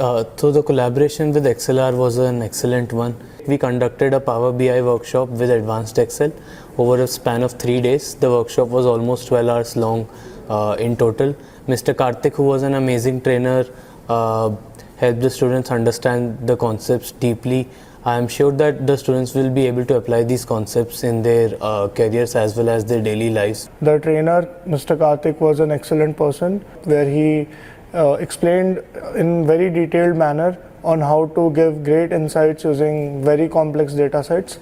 So the collaboration with XLR was an excellent one. We conducted a Power BI workshop with Advanced Excel over a span of 3 days. The workshop was almost 12 hours long in total. Mr. Karthik, who was an amazing trainer, helped the students understand the concepts deeply. I am sure that the students will be able to apply these concepts in their careers as well as their daily lives. The trainer, Mr. Karthik, was an excellent person where he explained in very detailed manner on how to give great insights using very complex data sets.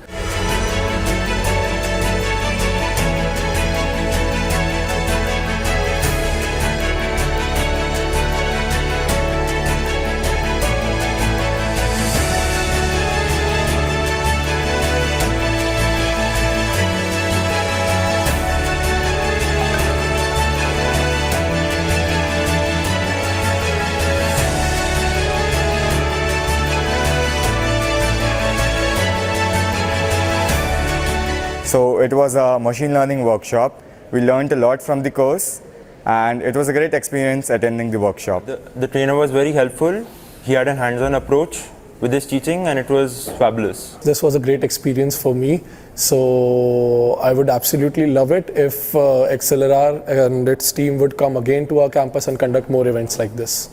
So it was a machine learning workshop. We learned a lot from the course and it was a great experience attending the workshop. The trainer was very helpful. He had a hands-on approach with his teaching and it was fabulous. This was a great experience for me. So I would absolutely love it if XLR and its team would come again to our campus and conduct more events like this.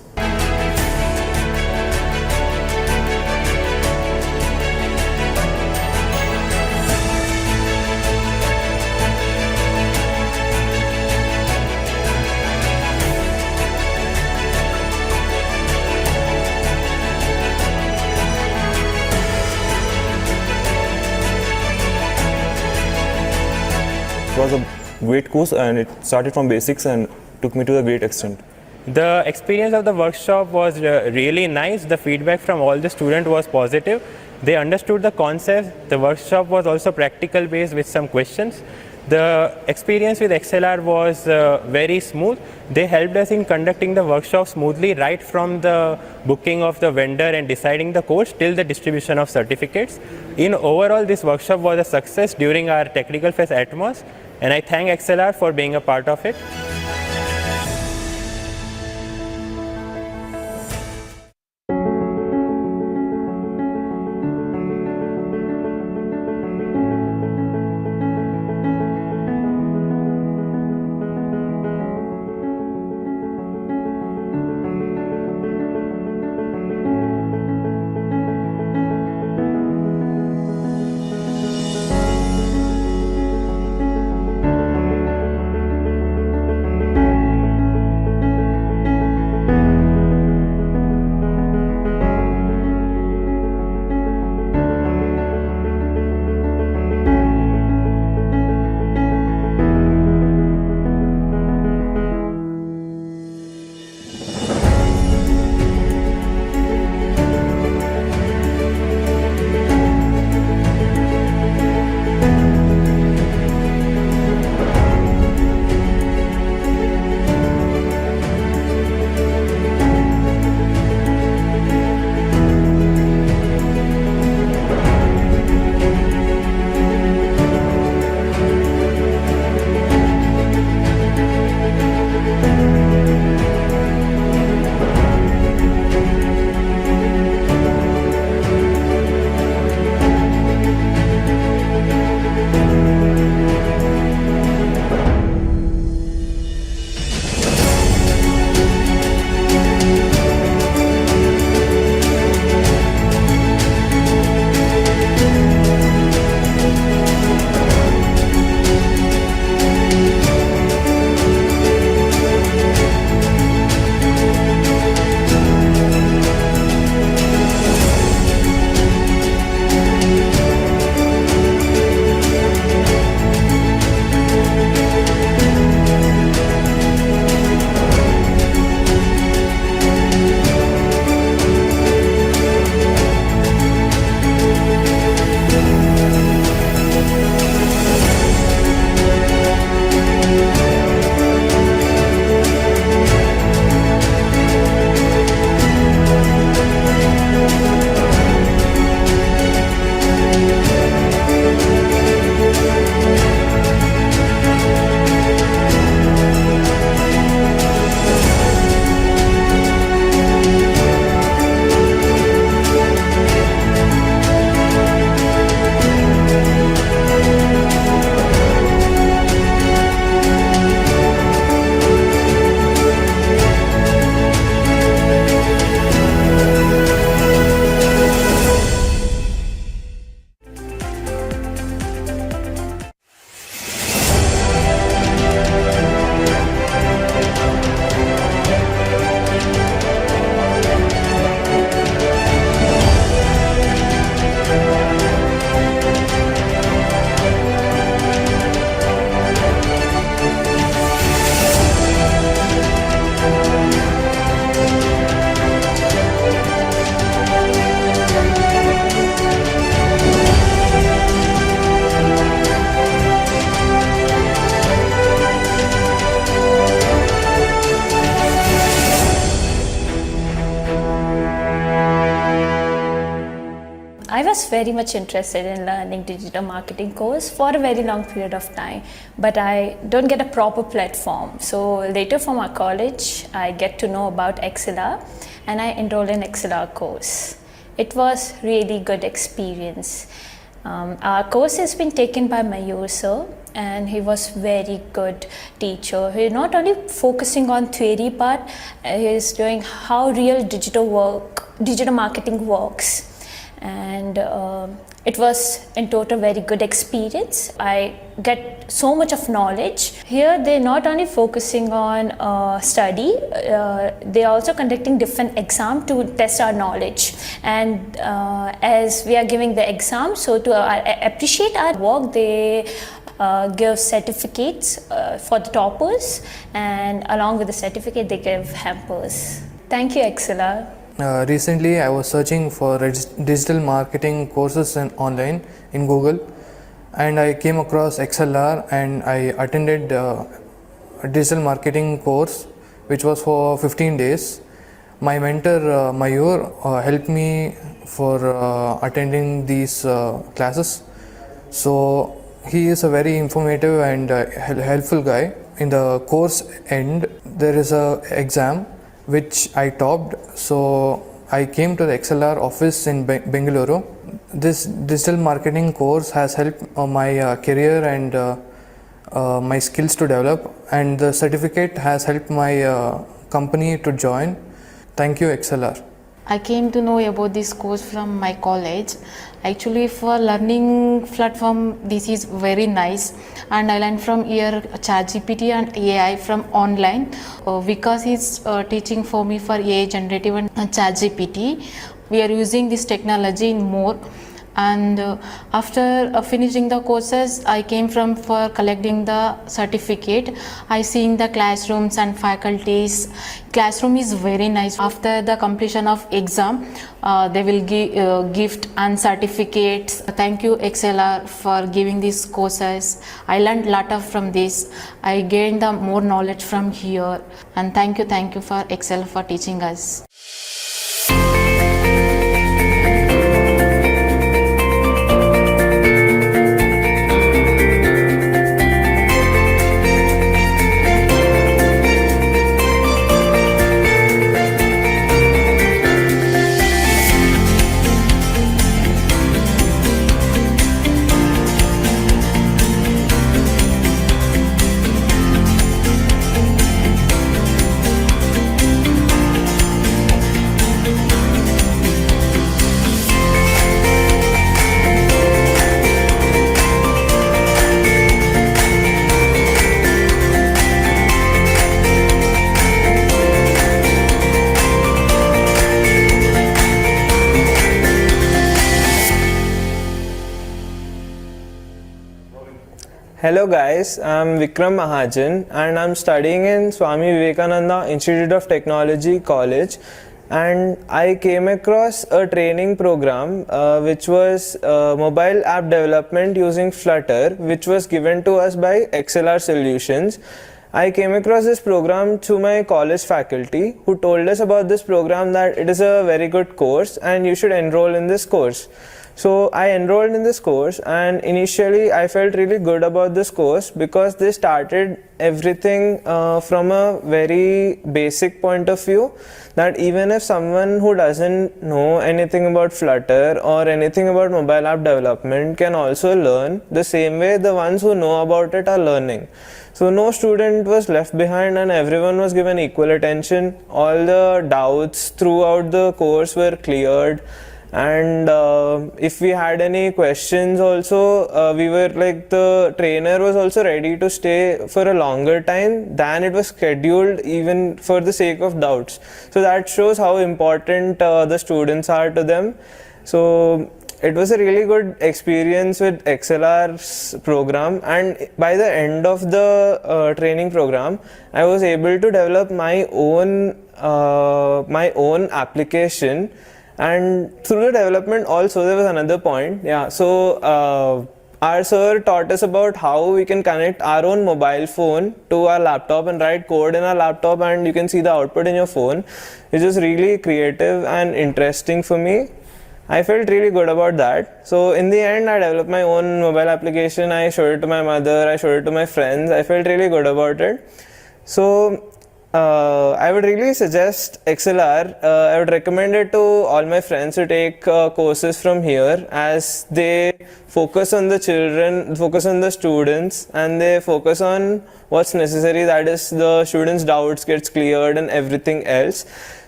It was a great course and it started from basics and took me to a great extent. The experience of the workshop was really nice. The feedback from all the students was positive. They understood the concept. The workshop was also practical based with some questions. The experience with XLR was very smooth. They helped us in conducting the workshop smoothly right from the booking of the vendor and deciding the course till the distribution of certificates. In overall, this workshop was a success during our Technical Fest Atmos, and I thank XLR for being a part of it. I was very much interested in learning digital marketing course for a very long period of time, but I don't get a proper platform. So later for my college, I get to know about XLR and I enrolled in XLR course. It was really good experience. Our course has been taken by Mayur sir, and he was very good teacher. He not only focusing on theory part, he is doing how real digital marketing works, and it was in total very good experience. I get so much of knowledge. Here they not only focusing on study, they are also conducting different exam to test our knowledge, and as we are giving the exam, so to appreciate our work, they give certificates for the toppers, and along with the certificate they give hampers. Thank you, XLR. Recently, I was searching for digital marketing courses online in Google, and I came across XLR, and I attended a digital marketing course which was for 15 days. My mentor Mayur helped me for attending these classes. So he is a very informative and helpful guy. In the course end, there is a exam which I topped, so I came to the XLR office in Bengaluru. This digital marketing course has helped my career and my skills to develop, and the certificate has helped my company to join. Thank you, XLR. I came to know about this course from my college. Actually, for learning platform, this is very nice, and I learned from here ChatGPT and AI from online. Vikas is teaching for me for AI generative and ChatGPT. We are using this technology in more. And after finishing the courses, I came from for collecting the certificate. I seen the classrooms and faculties. Classroom is very nice. After the completion of exam, they will give gift and certificates. Thank you, XLR, for giving these courses. I learned a lot from this. I gained the more knowledge from here. And thank you for XLR for teaching us. Hello guys, I'm Vikram Mahajan and I'm studying in Swami Vivekananda Institute of Technology College, and I came across a training program which was mobile app development using Flutter, which was given to us by XLR Solutions. I came across this program through my college faculty who told us about this program, that it is a very good course and you should enroll in this course. So I enrolled in this course, and initially I felt really good about this course because they started everything from a very basic point of view, that even if someone who doesn't know anything about Flutter or anything about mobile app development can also learn the same way the ones who know about it are learning. So no student was left behind and everyone was given equal attention. All the doubts throughout the course were cleared. And if we had any questions also, we were like, the trainer was also ready to stay for a longer time than it was scheduled, even for the sake of doubts. So that shows how important the students are to them. So it was a really good experience with XLR's program, and by the end of the training program, I was able to develop my own application. And through the development also, there was another point. So our sir taught us about how we can connect our own mobile phone to our laptop and write code in our laptop, and you can see the output in your phone, which is really creative and interesting for me. I felt really good about that. So in the end, I developed my own mobile application. I showed it to my mother, I showed it to my friends. I felt really good about it. So I would really suggest XLR. I would recommend it to all my friends to take courses from here, as they focus on the children, focus on the students, and they focus on what's necessary, that is the students' doubts gets cleared and everything else.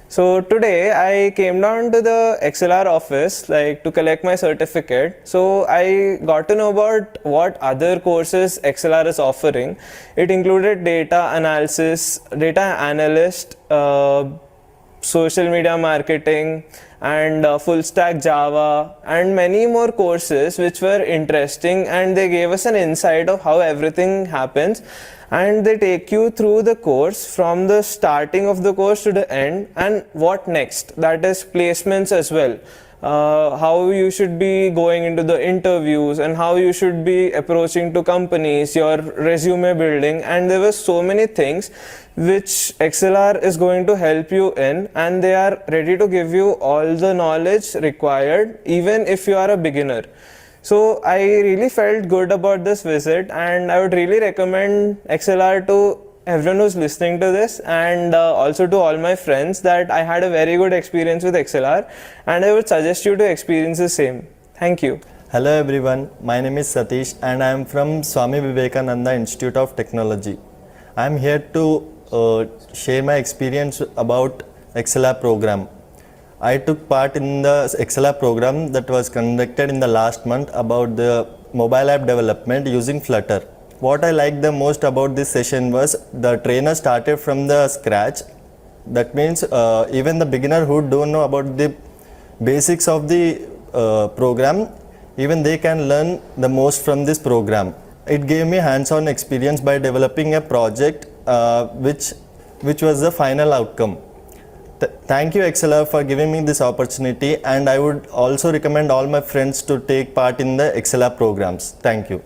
So today I came down to the XLR office to collect my certificate. So I got to know about what other courses XLR is offering. It included data analysis, data analyst, social media marketing, and full stack Java, and many more courses which were interesting, and they gave us an insight of how everything happens. And they take you through the course from the starting of the course to the end, and what next, that is placements as well. How you should be going into the interviews and how you should be approaching to companies, your resume building, and there were so many things which XLR is going to help you in, and they are ready to give you all the knowledge required even if you are a beginner. So I really felt good about this visit, and I would really recommend XLR to everyone who's listening to this, and also to all my friends, that I had a very good experience with XLR, and I would suggest you to experience the same. Thank you. Hello everyone, my name is Satish and I am from Swami Vivekananda Institute of Technology. I am here to share my experience about XLR program. I took part in the XLR program that was conducted in the last month about the mobile app development using Flutter. What I liked the most about this session was the trainer started from the scratch. That means even the beginner who don't know about the basics of the program, even they can learn the most from this program. It gave me hands-on experience by developing a project which was the final outcome. Thank you XLR for giving me this opportunity, and I would also recommend all my friends to take part in the XLR programs. Thank you.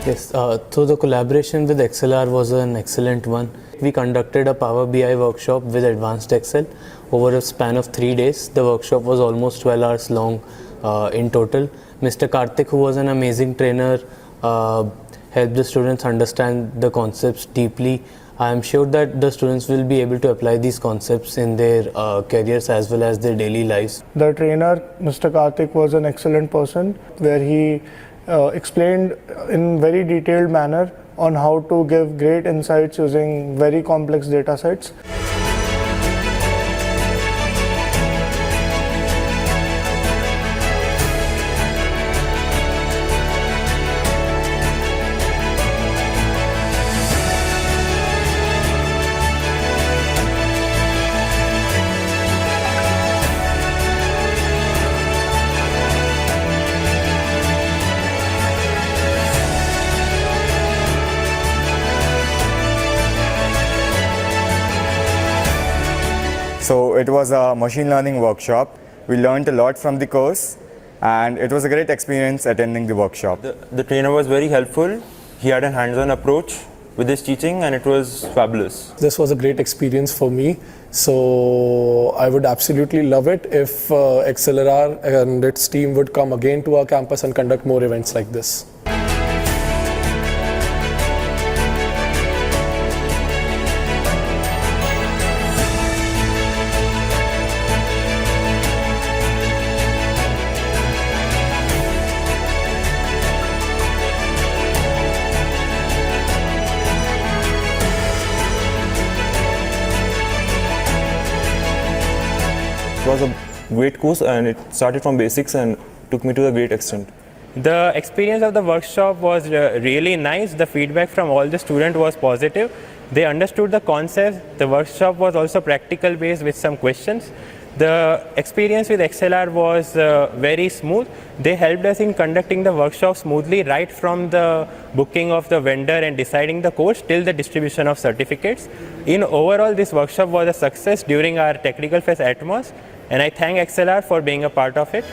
Yes, so the collaboration with XLR was an excellent one. We conducted a Power BI workshop with Advanced Excel over a span of 3 days. The workshop was almost 12 hours long in total. Mr. Karthik, who was an amazing trainer, helped the students understand the concepts deeply. I am sure that the students will be able to apply these concepts in their careers as well as their daily lives. The trainer, Mr. Karthik, was an excellent person, where he explained in very detailed manner on how to give great insights using very complex data sets. So it was a machine learning workshop. We learned a lot from the course, and it was a great experience attending the workshop. The trainer was very helpful. He had a hands-on approach with his teaching, and it was fabulous. This was a great experience for me. So I would absolutely love it if XLR and its team would come again to our campus and conduct more events like this. It was a great course, and it started from basics and took me to a great extent. The experience of the workshop was really nice. The feedback from all the students was positive. They understood the concept. The workshop was also practical based with some questions. The experience with XLR was very smooth. They helped us in conducting the workshop smoothly right from the booking of the vendor and deciding the course till the distribution of certificates. In overall, this workshop was a success during our Technical Fest Atmos, and I thank XLR for being a part of it.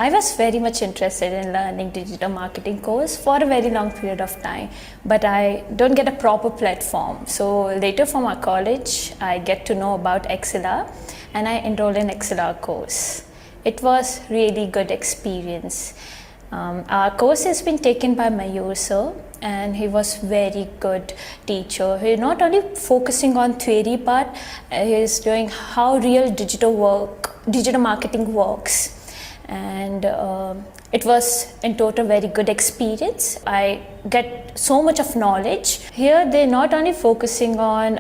I was very much interested in learning digital marketing course for a very long period of time, but I don't get a proper platform. So later for my college, I get to know about XLR and I enrolled in XLR course. It was really good experience. Our course has been taken by Mayur sir, and he was very good teacher. He not only focusing on theory part, he is doing how real digital marketing works. And it was in total very good experience. I get so much of knowledge. Here they're not only focusing on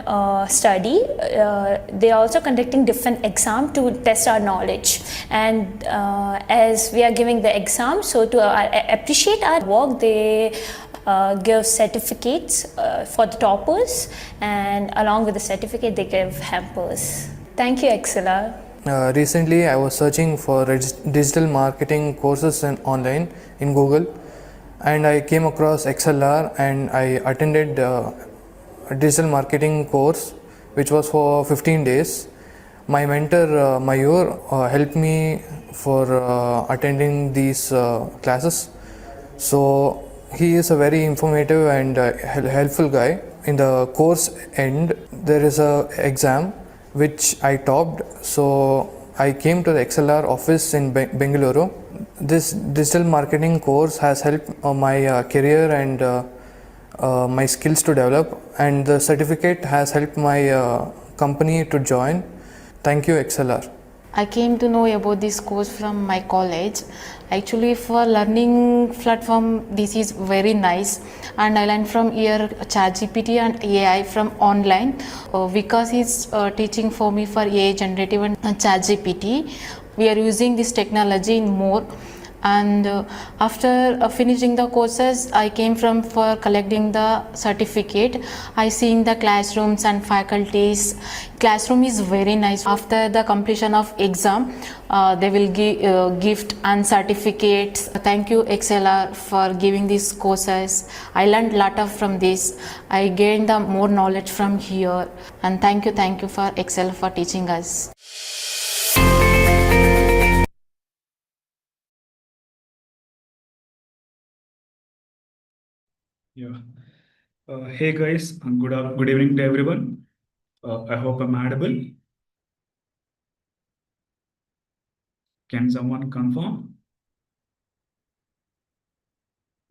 study, they're also conducting different exams to test our knowledge. And as we are giving the exam, so to appreciate our work, they give certificates for the toppers, and along with the certificate they give hampers. Thank you, XLR. Recently, I was searching for digital marketing courses online in Google, and I came across XLR and I attended a digital marketing course which was for 15 days. My mentor Mayur helped me for attending these classes. So he is a very informative and helpful guy. In the course end, there is a exam which I topped. So I came to the XLR office in Bengaluru. This digital marketing course has helped my career and my skills to develop, and the certificate has helped my company to join. Thank you, XLR. I came to know about this course from my college. Actually, for learning platform, this is very nice, and I learned from here ChatGPT and AI from online. Vikas is teaching for me for AI generative and ChatGPT. We are using this technology in more. And after finishing the courses, I came from for collecting the certificate. I seen the classrooms and faculties. Classroom is very nice. After the completion of exam, they will give gift and certificates. Thank you XLR for giving these courses. I learned lot of from this. I gained the more knowledge from here. And thank you for XL for teaching us. Yeah. Hey guys, good evening to everyone. I hope I'm audible. Can someone confirm?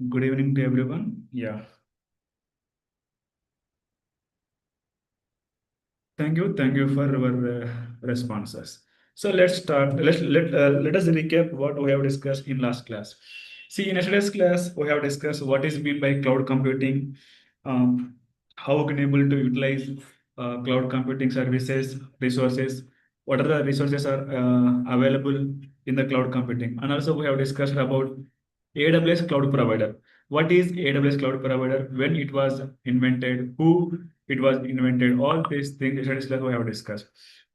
Good evening to everyone. Yeah. Thank you for your responses. So let's start. Let us recap what we have discussed in last class. See, in yesterday's class, we have discussed what is meant by cloud computing, how we can able to utilize cloud computing services, resources, what are the resources are available in the cloud computing, and also we have discussed about AWS cloud provider. What is AWS cloud provider? When it was invented? Who it was invented? All these things we have discussed,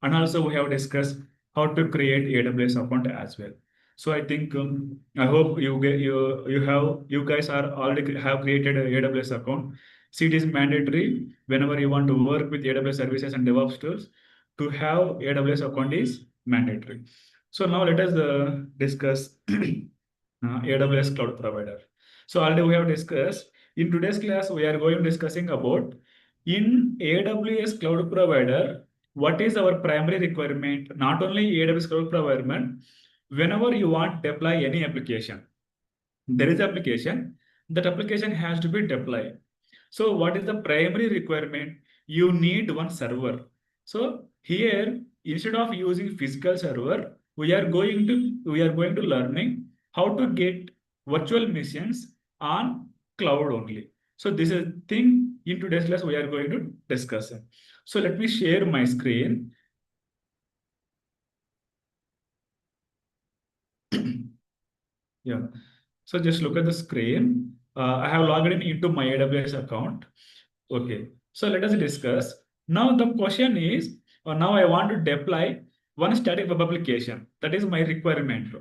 and also we have discussed how to create AWS account as well. So I think I hope you guys are already have created a AWS account. See, it is mandatory whenever you want to work with AWS services and DevOps tools. To have AWS account is mandatory. So now let us discuss AWS cloud provider. So already we have discussed. In today's class, we are going discussing about in AWS cloud provider, what is our primary requirement? Not only AWS cloud provider, whenever you want to deploy any application, there is application, that application has to be deployed. So what is the primary requirement? You need one server. So here, instead of using physical server, we are going to learning how to get virtual machines on cloud only. So this is thing in today's class we are going to discuss. So let me share my screen. Yeah. So just look at the screen. I have logged in into my AWS account. Okay. So let us discuss. Now the question is, now I want to deploy one static web application. That is my requirement.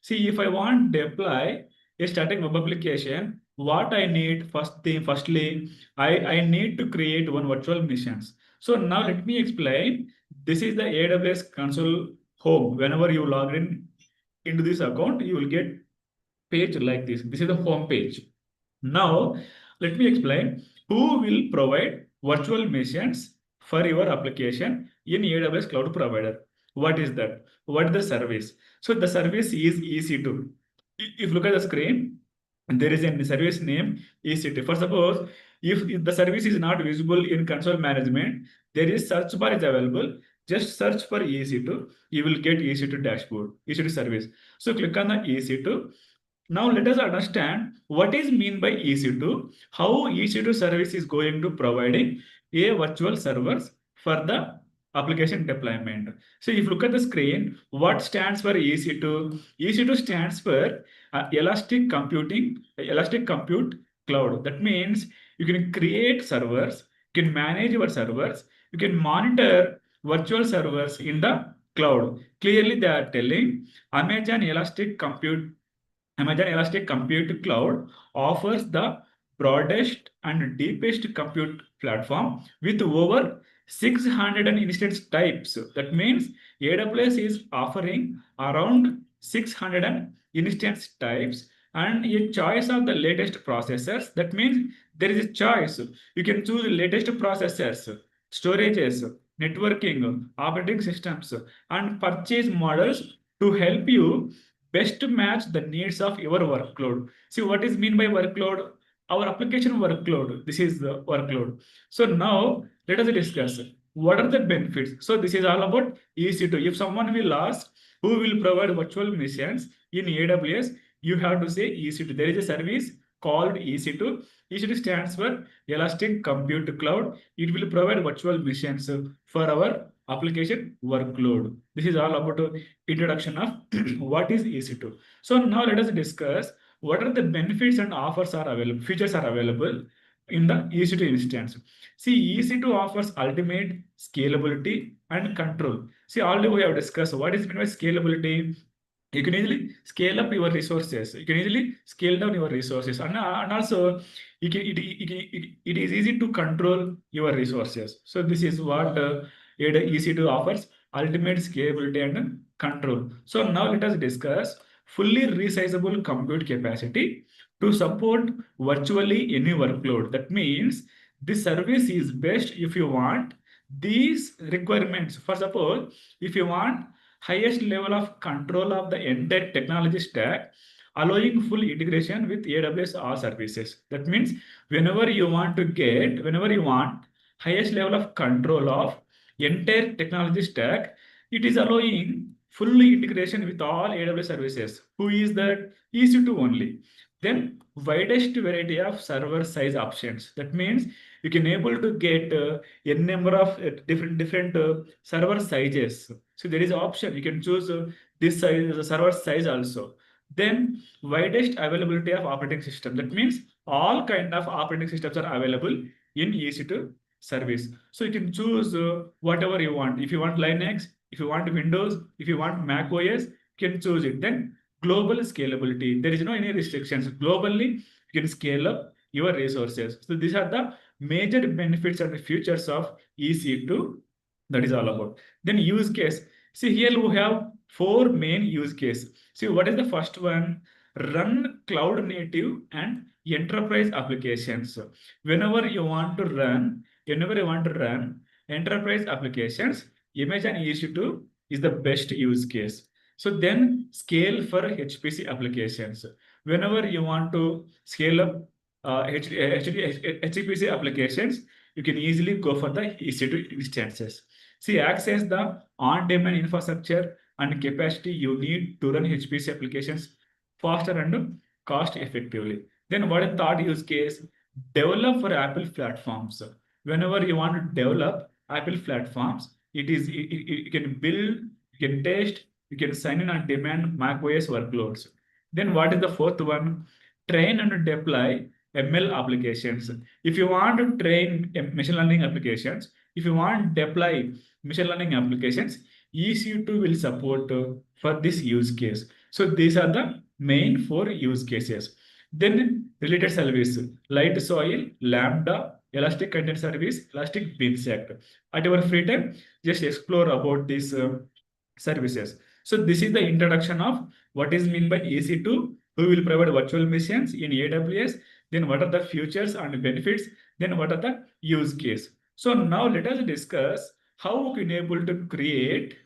See, if I want to deploy a static web application, what I need firstly, I need to create one virtual machines. So now let me explain. This is the AWS console home. Whenever you log in into this account, you will get page like this. This is the home page. Now, let me explain who will provide virtual machines for your application in AWS Cloud Provider. What is that? What is the service? So the service is EC2. If you look at the screen, there is a service name EC2. For suppose, if the service is not visible in console management, there is search bar is available. Just search for EC2. You will get EC2 dashboard, EC2 service. So click on the EC2. Now let us understand what is mean by EC2, how EC2 service is going to providing a virtual servers for the application deployment. So if you look at the screen, what stands for EC2? EC2 stands for Elastic Compute Cloud. That means you can create servers, you can manage your servers, you can monitor virtual servers in the cloud. Clearly they are telling Amazon Elastic Compute Amazon Elastic Compute Cloud offers the broadest and deepest compute platform with over 600 instance types. That means AWS is offering around 600 instance types and a choice of the latest processors. That means there is a choice. You can choose the latest processors, storages, networking, operating systems, and purchase models to help you best match the needs of your workload. See what is mean by workload? Our application workload. This is the workload. So now let us discuss what are the benefits. So this is all about EC2. If someone will ask who will provide virtual machines in AWS, you have to say EC2. There is a service called EC2. EC2 stands for Elastic Compute Cloud. It will provide virtual machines for our application workload. This is all about introduction of what is EC2. So now let us discuss what are the benefits and offers are available, features are available in the EC2 instance. See, EC2 offers ultimate scalability and control. See, already we have discussed what is meant by scalability. You can easily scale up your resources. You can easily scale down your resources, and also it is easy to control your resources. So this is what EC2 offers: ultimate scalability and control. So now let us discuss fully resizable compute capacity to support virtually any workload. That means this service is best if you want these requirements. For suppose, if you want highest level of control of the entire technology stack, allowing full integration with AWS all services. That means whenever you want highest level of control of entire technology stack, it is allowing fully integration with all AWS services. Who is that? EC2 only. Then widest variety of server size options. That means you can able to get a number of different server sizes. So there is an option. You can choose this size, the server size also. Then widest availability of operating system. That means all kind of operating systems are available in EC2 service. So you can choose whatever you want. If you want Linux, if you want Windows, if you want Mac OS, you can choose it. Then global scalability. There is no any restrictions. Globally, you can scale up your resources. So these are the major benefits and features of EC2. That is all about. Then use case. See, here we have 4 main use cases. See, what is the first one? Run cloud native and enterprise applications. Whenever you want to run enterprise applications, Imagine EC2 is the best use case. So then scale for HPC applications. Whenever you want to scale up HPC applications, you can easily go for the EC2 instances. See, access the on-demand infrastructure and capacity you need to run HPC applications faster and cost effectively. Then what is third use case? Develop for Apple platforms. Whenever you want to develop Apple platforms, you can build, you can test, you can sign in on demand macOS workloads. Then what is the fourth one? Train and deploy ML applications. If you want to train machine learning applications, if you want to deploy machine learning applications, EC2 will support for this use case. So these are the main 4 use cases. Then related service, light soil, Lambda, Elastic Content Service, Elastic Beanstalk. At your free time, just explore about these services. So this is the introduction of what is meant by EC2, who will provide virtual machines in AWS, then what are the features and benefits, then what are the use case. So now let us discuss how we can able to create.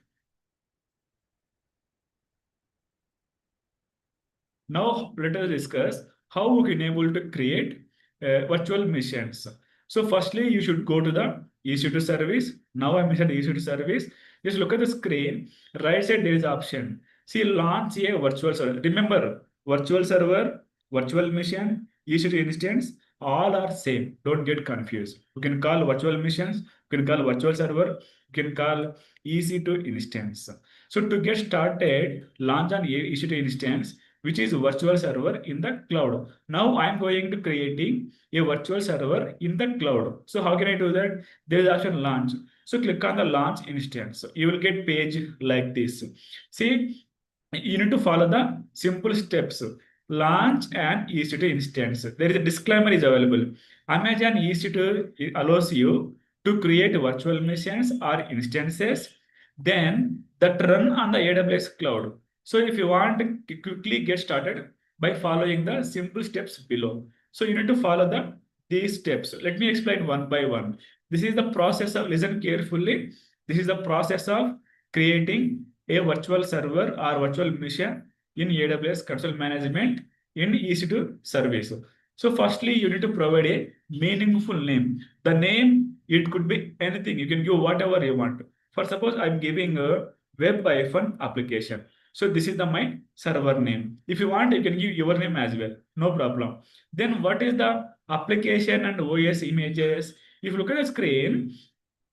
Now let us discuss how we can able to create virtual machines. So firstly, you should go to the EC2 service. Now I mentioned EC2 service. Just look at the screen. Right side there is option. See, launch a virtual server. Remember, virtual server, virtual machine, EC2 instance, all are same. Don't get confused. You can call virtual machines, you can call virtual server, you can call EC2 instance. So to get started, launch an EC2 instance, which is virtual server in the cloud. Now I'm going to creating a virtual server in the cloud. So how can I do that? There is option launch. So click on the launch instance. You will get page like this. See, you need to follow the simple steps. launch an EC2 instance. There is a disclaimer is available. Amazon EC2 allows you to create virtual machines or instances, then that run on the AWS cloud. So if you want to quickly get started by following the simple steps below. So you need to follow these steps. Let me explain one by one. This is the process of, listen carefully. This is the process of creating a virtual server or virtual machine in AWS console management in EC2 service. So firstly, you need to provide a meaningful name. The name, it could be anything. You can give whatever you want. For suppose I'm giving a web application. So this is my server name. If you want, you can give your name as well. No problem. Then what is the application and OS images? If you look at the screen,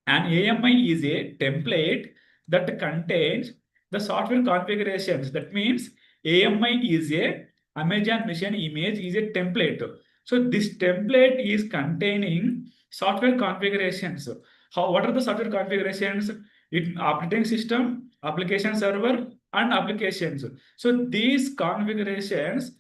an AMI is a template that contains the software configurations. That means AMI is a Amazon Machine image is a template. So this template is containing software configurations. What are the software configurations? It operating system, application server, and applications. So these configurations,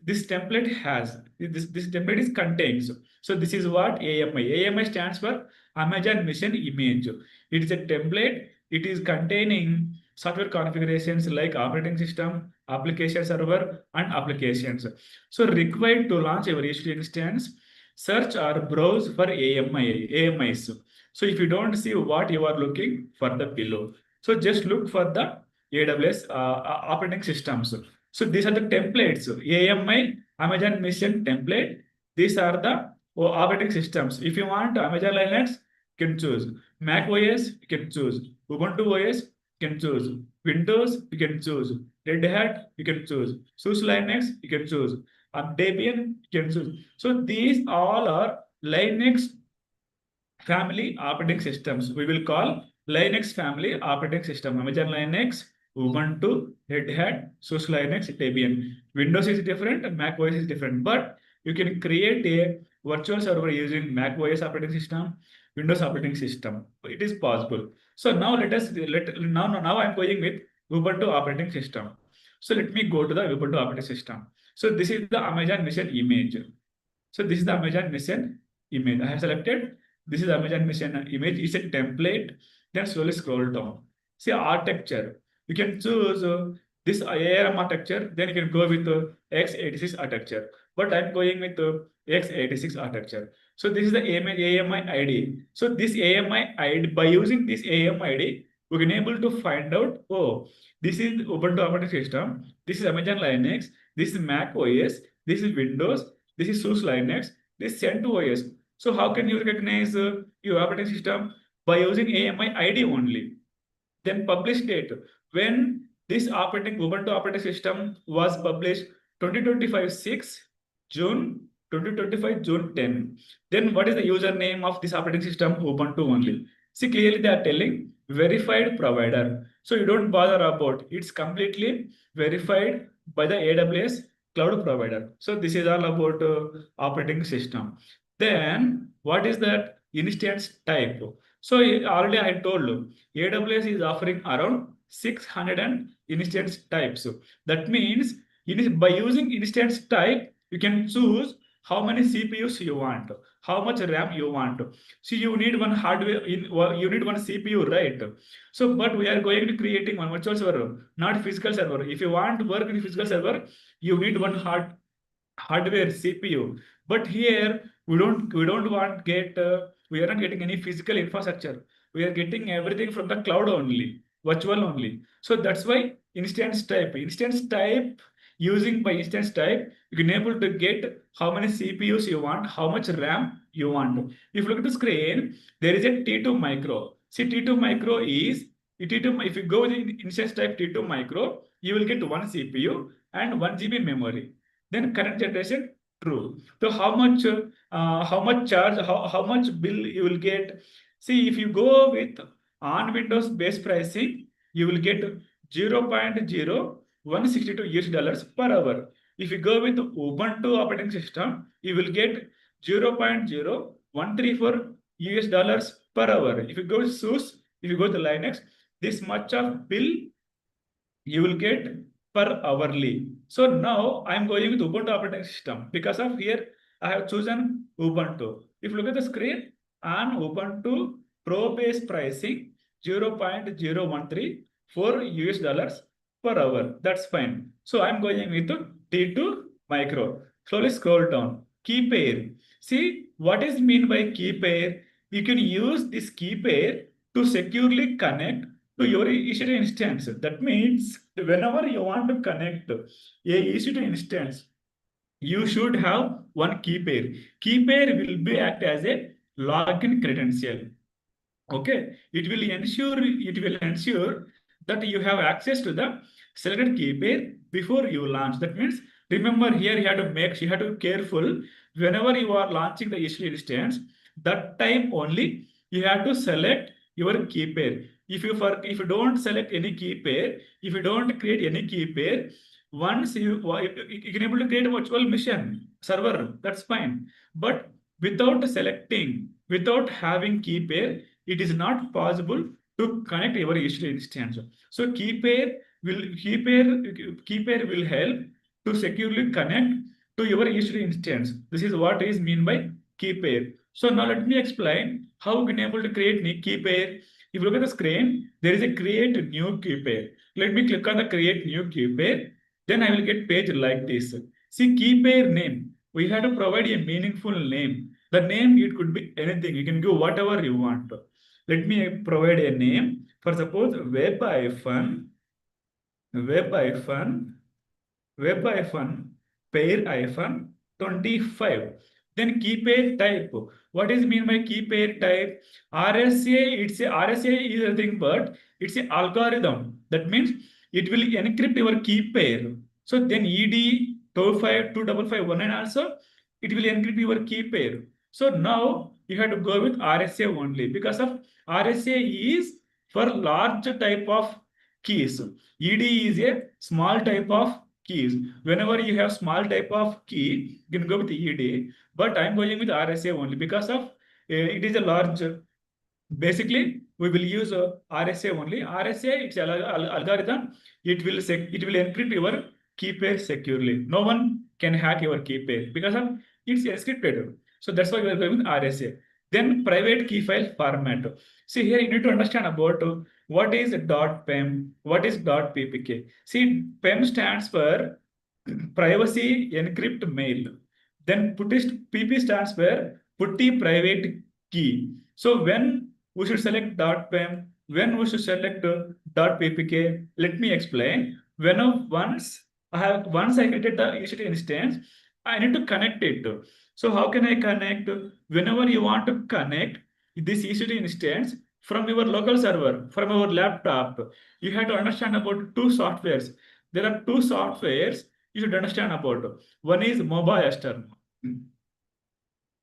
this template has, this template is contains. So this is what AMI. AMI stands for Amazon Machine image. It is a template. It is containing software configurations like operating system, application server, and applications. So required to launch your EC2 instance, search or browse for AMIs. So if you don't see what you are looking for the below, so just look for the AWS operating systems. So these are the templates. AMI, Amazon Machine template. These are the operating systems. If you want Amazon Linux, you can choose. Mac OS, you can choose. Ubuntu OS, you can choose. Windows, you can choose. Red Hat, you can choose. SUSE Linux, you can choose. Debian, you can choose. So these all are Linux family operating systems. We will call Linux family operating system. Amazon Linux, Ubuntu, Red Hat, SUSE Linux, Debian. Windows is different, Mac OS is different, but you can create a virtual server using Mac OS operating system, Windows operating system. It is possible. So now now I'm going with Ubuntu operating system. So let me go to the Ubuntu operating system. So this is the Amazon Machine image. So this is the Amazon Machine image. I have selected. This is Amazon Machine image. It's a template. Then slowly scroll down. See architecture. You can choose this ARM architecture. Then you can go with x86 architecture. But I'm going with x86 architecture. So this is the AMI ID. So this AMI ID, by using this AMI ID, we can able to find out, oh, this is Ubuntu operating system. This is Amazon Linux. This is Mac OS. This is Windows. This is SUSE Linux. This is CentOS. So how can you recognize your operating system? By using AMI ID only. Then publish date. When this Ubuntu operating system was published 2025 6 June 2025 June 10. Then what is the username of this operating system? Ubuntu only. See, clearly they are telling verified provider. So you don't bother about it's completely verified by the AWS cloud provider. So this is all about operating system. Then what is that instance type? So already I told you, AWS is offering around 600 instance types. That means by using instance type, you can choose how many CPUs you want, how much RAM you want. So you need one hardware, you need one CPU, right? So, but we are going to creating one virtual server, not physical server. If you want to work in physical server, you need one hardware CPU. But here we don't want get we are not getting any physical infrastructure. We are getting everything from the cloud only, virtual only. So that's why instance type. Using by instance type, you can able to get how many CPUs you want, how much RAM you want. If you look at the screen, there is a T2 micro. See, T2 micro is T2. If you go with instance type T2 micro, you will get one CPU and 1 GB memory. Then current generation true. So how much charge, how much bill you will get? See, if you go with on Windows base pricing, you will get 0.0162 US dollars per hour. If you go with Ubuntu operating system, you will get 0.0134 US dollars per hour. If you go with SUSE, if you go to Linux, this much of bill you will get per hourly. So now I'm going with Ubuntu operating system. Because of here, I have chosen Ubuntu. If you look at the screen, on Ubuntu Pro base pricing 0.0134 US dollars per hour. That's fine. So I'm going with T2 micro. Slowly scroll down. Key pair. See what is mean by key pair? You can use this key pair to securely connect to your EC2 instance. That means whenever you want to connect a EC2 instance, you should have one key pair. Key pair will be act as a login credential. Okay, it will ensure that you have access to the selected key pair before you launch. That means remember here you have to be careful whenever you are launching the EC2 instance. That time only you have to select your key pair. If you don't select any key pair, if you don't create any key pair, once you can able to create a virtual machine server, that's fine. But without having key pair, it is not possible to connect your EC2 instance. So key pair will help to securely connect to your EC2 instance. This is what is mean by key pair. So now let me explain how we can able to create key pair. If you look at the screen, there is a create new key pair. Let me click on the create new key pair. Then I will get page like this. See key pair name. We have to provide a meaningful name. The name, it could be anything. You can give whatever you want. Let me provide a name. For suppose web hyphen pair hyphen 25. Then key pair type. What is mean by key pair type? RSA is nothing but it's an algorithm. That means it will encrypt your key pair. So then ED 25519 also it will encrypt your key pair. So now you have to go with RSA only because of RSA is for large type of keys. ED is a small type of keys. Whenever you have small type of key, you can go with ED. But I'm going with RSA only because of it is a large. Basically, we will use RSA only. RSA, it's an algorithm. It will encrypt your key pair securely. No one can hack your key pair because of it's encrypted. So that's why we are going with RSA. Then private key file format. See here you need to understand about what is .pem, what is .ppk. See PEM stands for privacy encrypt mail. Then PP stands for putty private key. So when we should select .pem, when we should select .ppk, let me explain. Once I created the EC2 instance, I need to connect it. So how can I connect? Whenever you want to connect this EC2 instance from your local server, from your laptop, you have to understand about two softwares. There are two softwares you should understand about. One is Mobile Aster.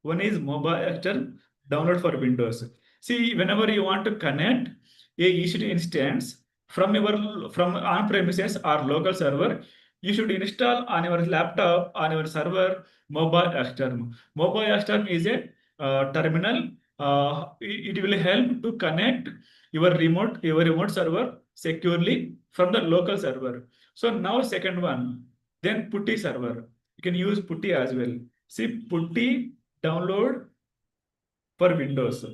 One is Mobile Aster download for Windows. See, whenever you want to connect a EC2 instance from on-premises or local server, you should install on your laptop, on your server, Mobile Aster. Mobile Aster is a terminal. It will help to connect your remote server securely from the local server. So now second one, then Putty server. You can use Putty as well. See Putty download for Windows.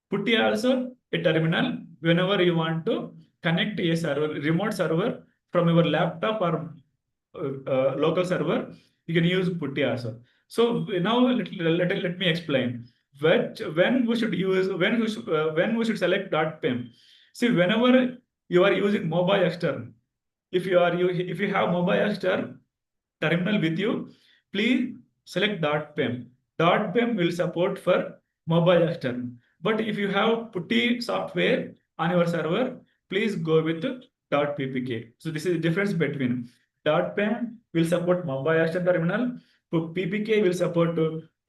Putty also a terminal. Whenever you want to connect a server, remote server from your laptop or local server, you can use Putty also. So now let me explain when we should select .pem. See, whenever you are using Mobile Aster, if you have Mobile Aster terminal with you, please select .pem. .pem will support for Mobile Aster. But if you have Putty software on your server, please go with .ppk. So this is the difference between .pem will support Mobile Aster terminal, ppk will support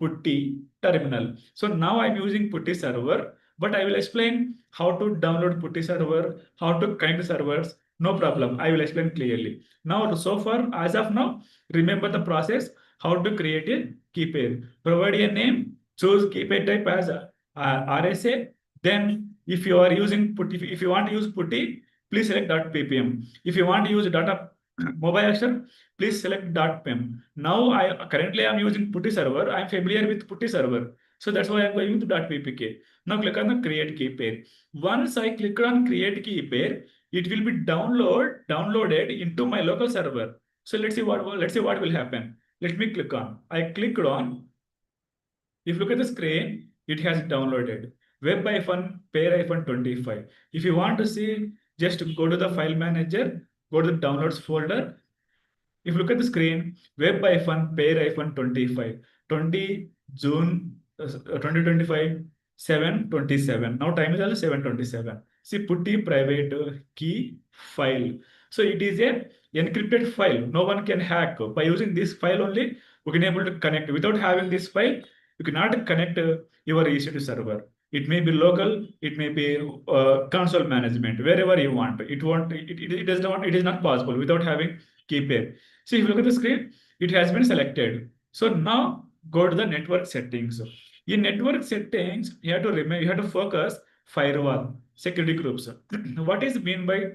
Putty terminal. So now I'm using Putty server, but I will explain how to download Putty server, how to connect servers. No problem. I will explain clearly. Now, so far, as of now, remember the process, how to create a key pair. Provide a name, choose key pair type as RSA. Then if you are using Putty, if you want to use Putty, please select .ppm. If you want to use mobile action, please select .pem. Now currently I'm using putty server. I'm familiar with putty server. So that's why I'm going with .ppk. Now click on the create key pair. Once I click on create key pair, it will be downloaded into my local server. So let's see what will happen. Let me click on. I clicked on. If you look at the screen, it has downloaded web-pair-25. If you want to see, just go to the file manager, go to the downloads folder. If you look at the screen, web-pair-25, 20 June 2025, 7:27. Now time is also 7:27. See, putty private key file. So it is a encrypted file. No one can hack. By using this file only, we can able to connect. Without having this file, you cannot connect your EC2 server. It may be local, it may be console management, wherever you want. It is not possible without having key pair. So if you look at the screen, it has been selected. So now go to the network settings. In network settings, you have to focus firewall, security groups. What is mean by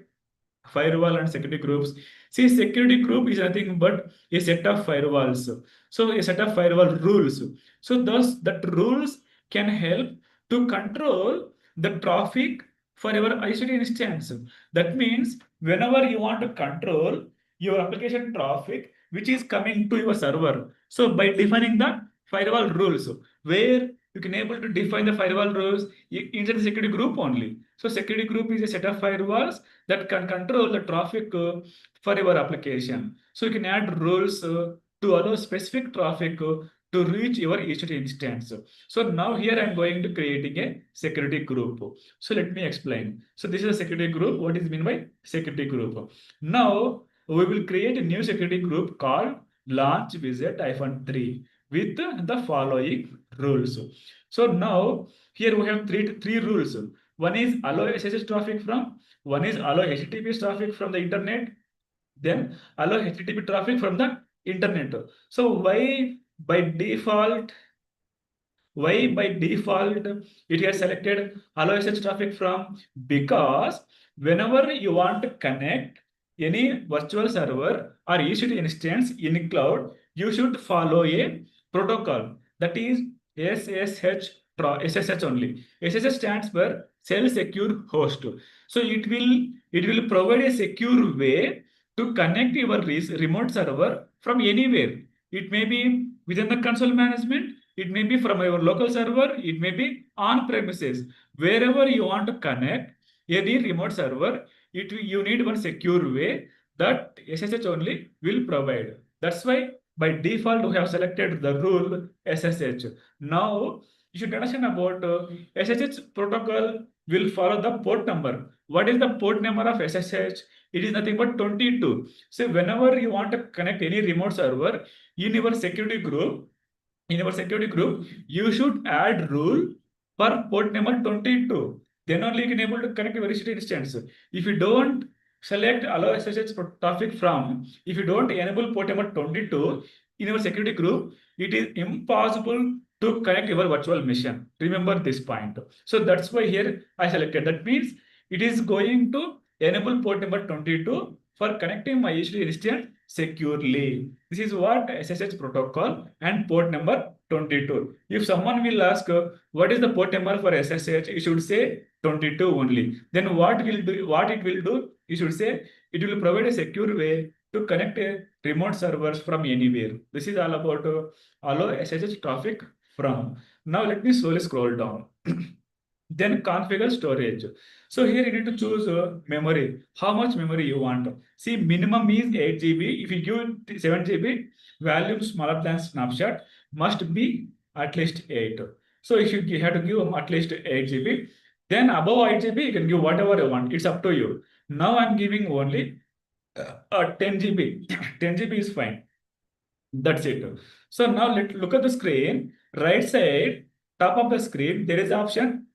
firewall and security groups? See, security group is nothing but a set of firewalls. So a set of firewall rules. So thus that rules can help to control the traffic for your ICT instance. That means whenever you want to control your application traffic which is coming to your server, so by defining the firewall rules, where you can able to define the firewall rules inside the security group only. So security group is a set of firewalls that can control the traffic for your application. So you can add rules to allow specific traffic to reach your HTTP instance. So now here I'm going to creating a security group. So let me explain. So this is a security group. What is mean by security group? Now we will create a new security group called launch visit-3 with the following rules. So now here we have three rules. One is allow SSH traffic from, one is allow HTTP traffic from the internet, then allow HTTP traffic from the internet. So why by default it has selected allow SSH traffic from? Because whenever you want to connect any virtual server or EC2 instance in cloud, you should follow a protocol, that is SSH only. SSH stands for self secure host. So it will provide a secure way to connect your remote server from anywhere. It may be within the console management, it may be from your local server, it may be on premises. Wherever you want to connect any remote server, you need one secure way that SSH only will provide. That's why by default we have selected the rule SSH. Now you should understand about SSH protocol will follow the port number. What is the port number of SSH? It is nothing but 22. So whenever you want to connect any remote server in your security group, you should add rule for port number 22. Then only you can able to connect your EC2 instance. If you don't select allow SSH traffic from, if you don't enable port number 22 in your security group, it is impossible to connect your virtual machine. Remember this point. So that's why here I selected. That means it is going to enable port number 22 for connecting my EC2 instance securely. This is what SSH protocol and port number 22. If someone will ask what is the port number for SSH, you should say 22 only. Then what it will do, you should say it will provide a secure way to connect remote servers from anywhere. This is all about allow SSH traffic from. Now let me slowly scroll down. Then configure storage. So here you need to choose memory. How much memory you want? See, minimum is 8 GB. If you give 7 GB, volume smaller than snapshot must be at least 8. So if you have to give at least 8 GB, then above 8 GB, you can give whatever you want. It's up to you. Now I'm giving only 10 GB. 10 GB is fine. That's it. So now let's look at the screen. Right side, top of the screen, there is option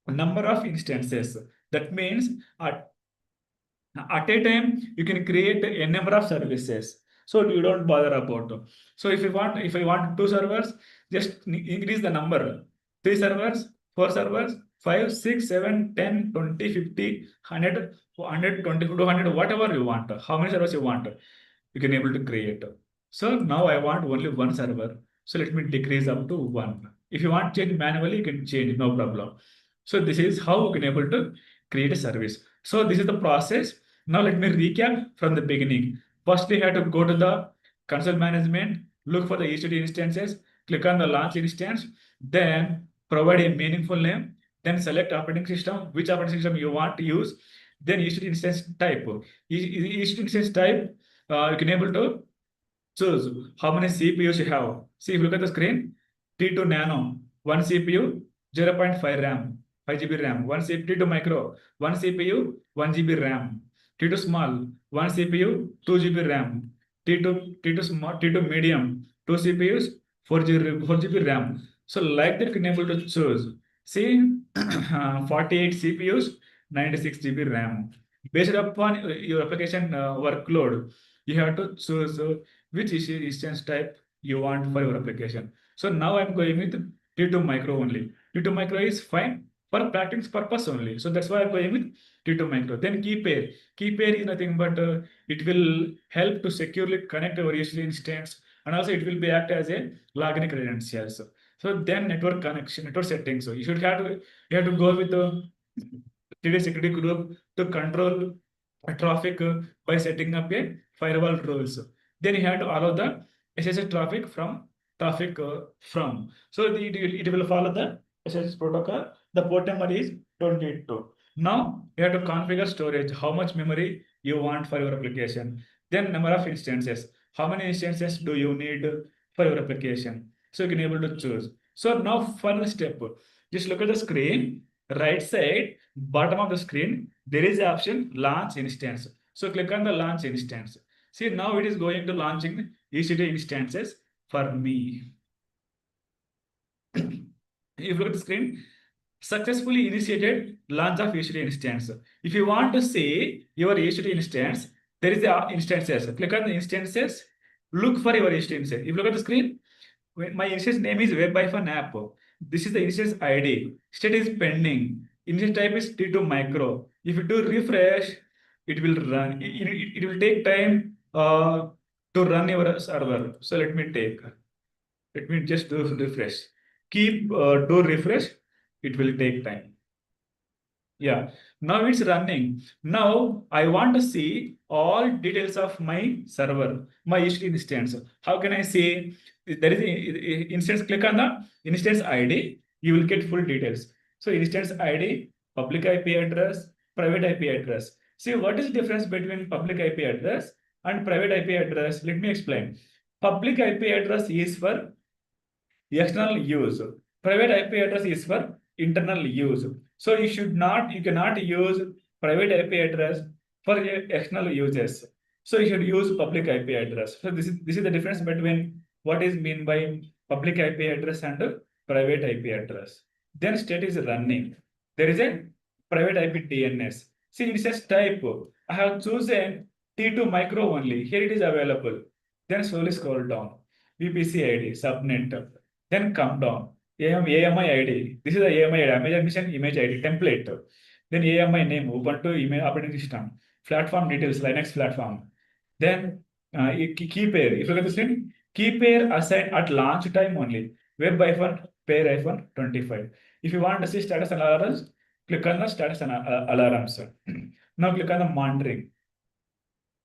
number of instances. That means at a time you can create a number of services. So you don't bother about it. So if I want 2 servers, just increase the number. 3 servers, 4 servers, 5, 6, 7, 10, 20, 50, 100, 120, 200, whatever you want. How many servers you want, you can able to create. So now I want only one server. So let me decrease up to 1. If you want to change manually, you can change, no problem. So this is how you can able to create a service. So this is the process. Now let me recap from the beginning. First, we have to go to the console management, look for the EC2 instances, click on the launch instance, then provide a meaningful name, then select operating system, which operating system you want to use, then EC2 instance type. EC2 instance type, you can able to choose how many CPUs you have. See, if you look at the screen, T2 Nano, 1 CPU, 0.5 RAM, 5 GB RAM, 1 CPU, T2 Micro, 1 CPU, 1 GB RAM, T2 Small, 1 CPU, 2 GB RAM, T2 Small, T2 Medium, 2 CPUs, 4 GB RAM. So like that, you can able to choose. See, 48 CPUs, 96 GB RAM. Based upon your application workload, you have to choose which instance type you want for your application. So now I'm going with T2 Micro only. T2 Micro is fine for practice purpose only. So that's why I'm going with T2 Micro. Then key pair. Key pair is nothing but it will help to securely connect our EC2 instance, and also it will be act as a login credentials. So then network connection, network settings. So you have to go with the TD security group to control traffic by setting up a firewall rules. Then you have to allow the SSH traffic from. So it will follow the SSH protocol. The port number is 22. Now you have to configure storage, how much memory you want for your application. Then number of instances. How many instances do you need for your application? So you can able to choose. So now for the step, just look at the screen, right side, bottom of the screen, there is the option launch instance. So click on the launch instance. See, now it is going to launching EC2 instances for me. If you look at the screen, successfully initiated launch of EC2 instance. If you want to see your EC2 instance, there is the instances. Click on the instances, look for your EC2 instance. If you look at the screen, my instance name is web-app. This is the instance ID. State is pending. Instance type is T2 Micro. If you do refresh, it will run. It will take time to run your server. So let me just do refresh. Keep do refresh. It will take time. Yeah, now it's running. Now I want to see all details of my server, my EC2 instance. How can I see? There is a instance, click on the instance ID, you will get full details. So instance ID, public IP address, private IP address. See, what is the difference between public IP address and private IP address? Let me explain. Public IP address is for external use. Private IP address is for internal use. So you cannot use private IP address for external uses. So you should use public IP address. So this is the difference between what is mean by public IP address and private IP address. Then state is running. There is a private IP DNS. See, it says type. I have chosen T2 Micro only. Here it is available. Then slowly scroll down. VPC ID, subnet. Then come down. AMI ID. This is the AMI ID, Amazon Mission Image ID template. Then AMI name, Ubuntu email operating system. Platform details, Linux platform. Then key pair. If you look at the screen, key pair assigned at launch time only. Web-pair-25. If you want to see status alarms, click on the status alarms. Now click on the monitoring.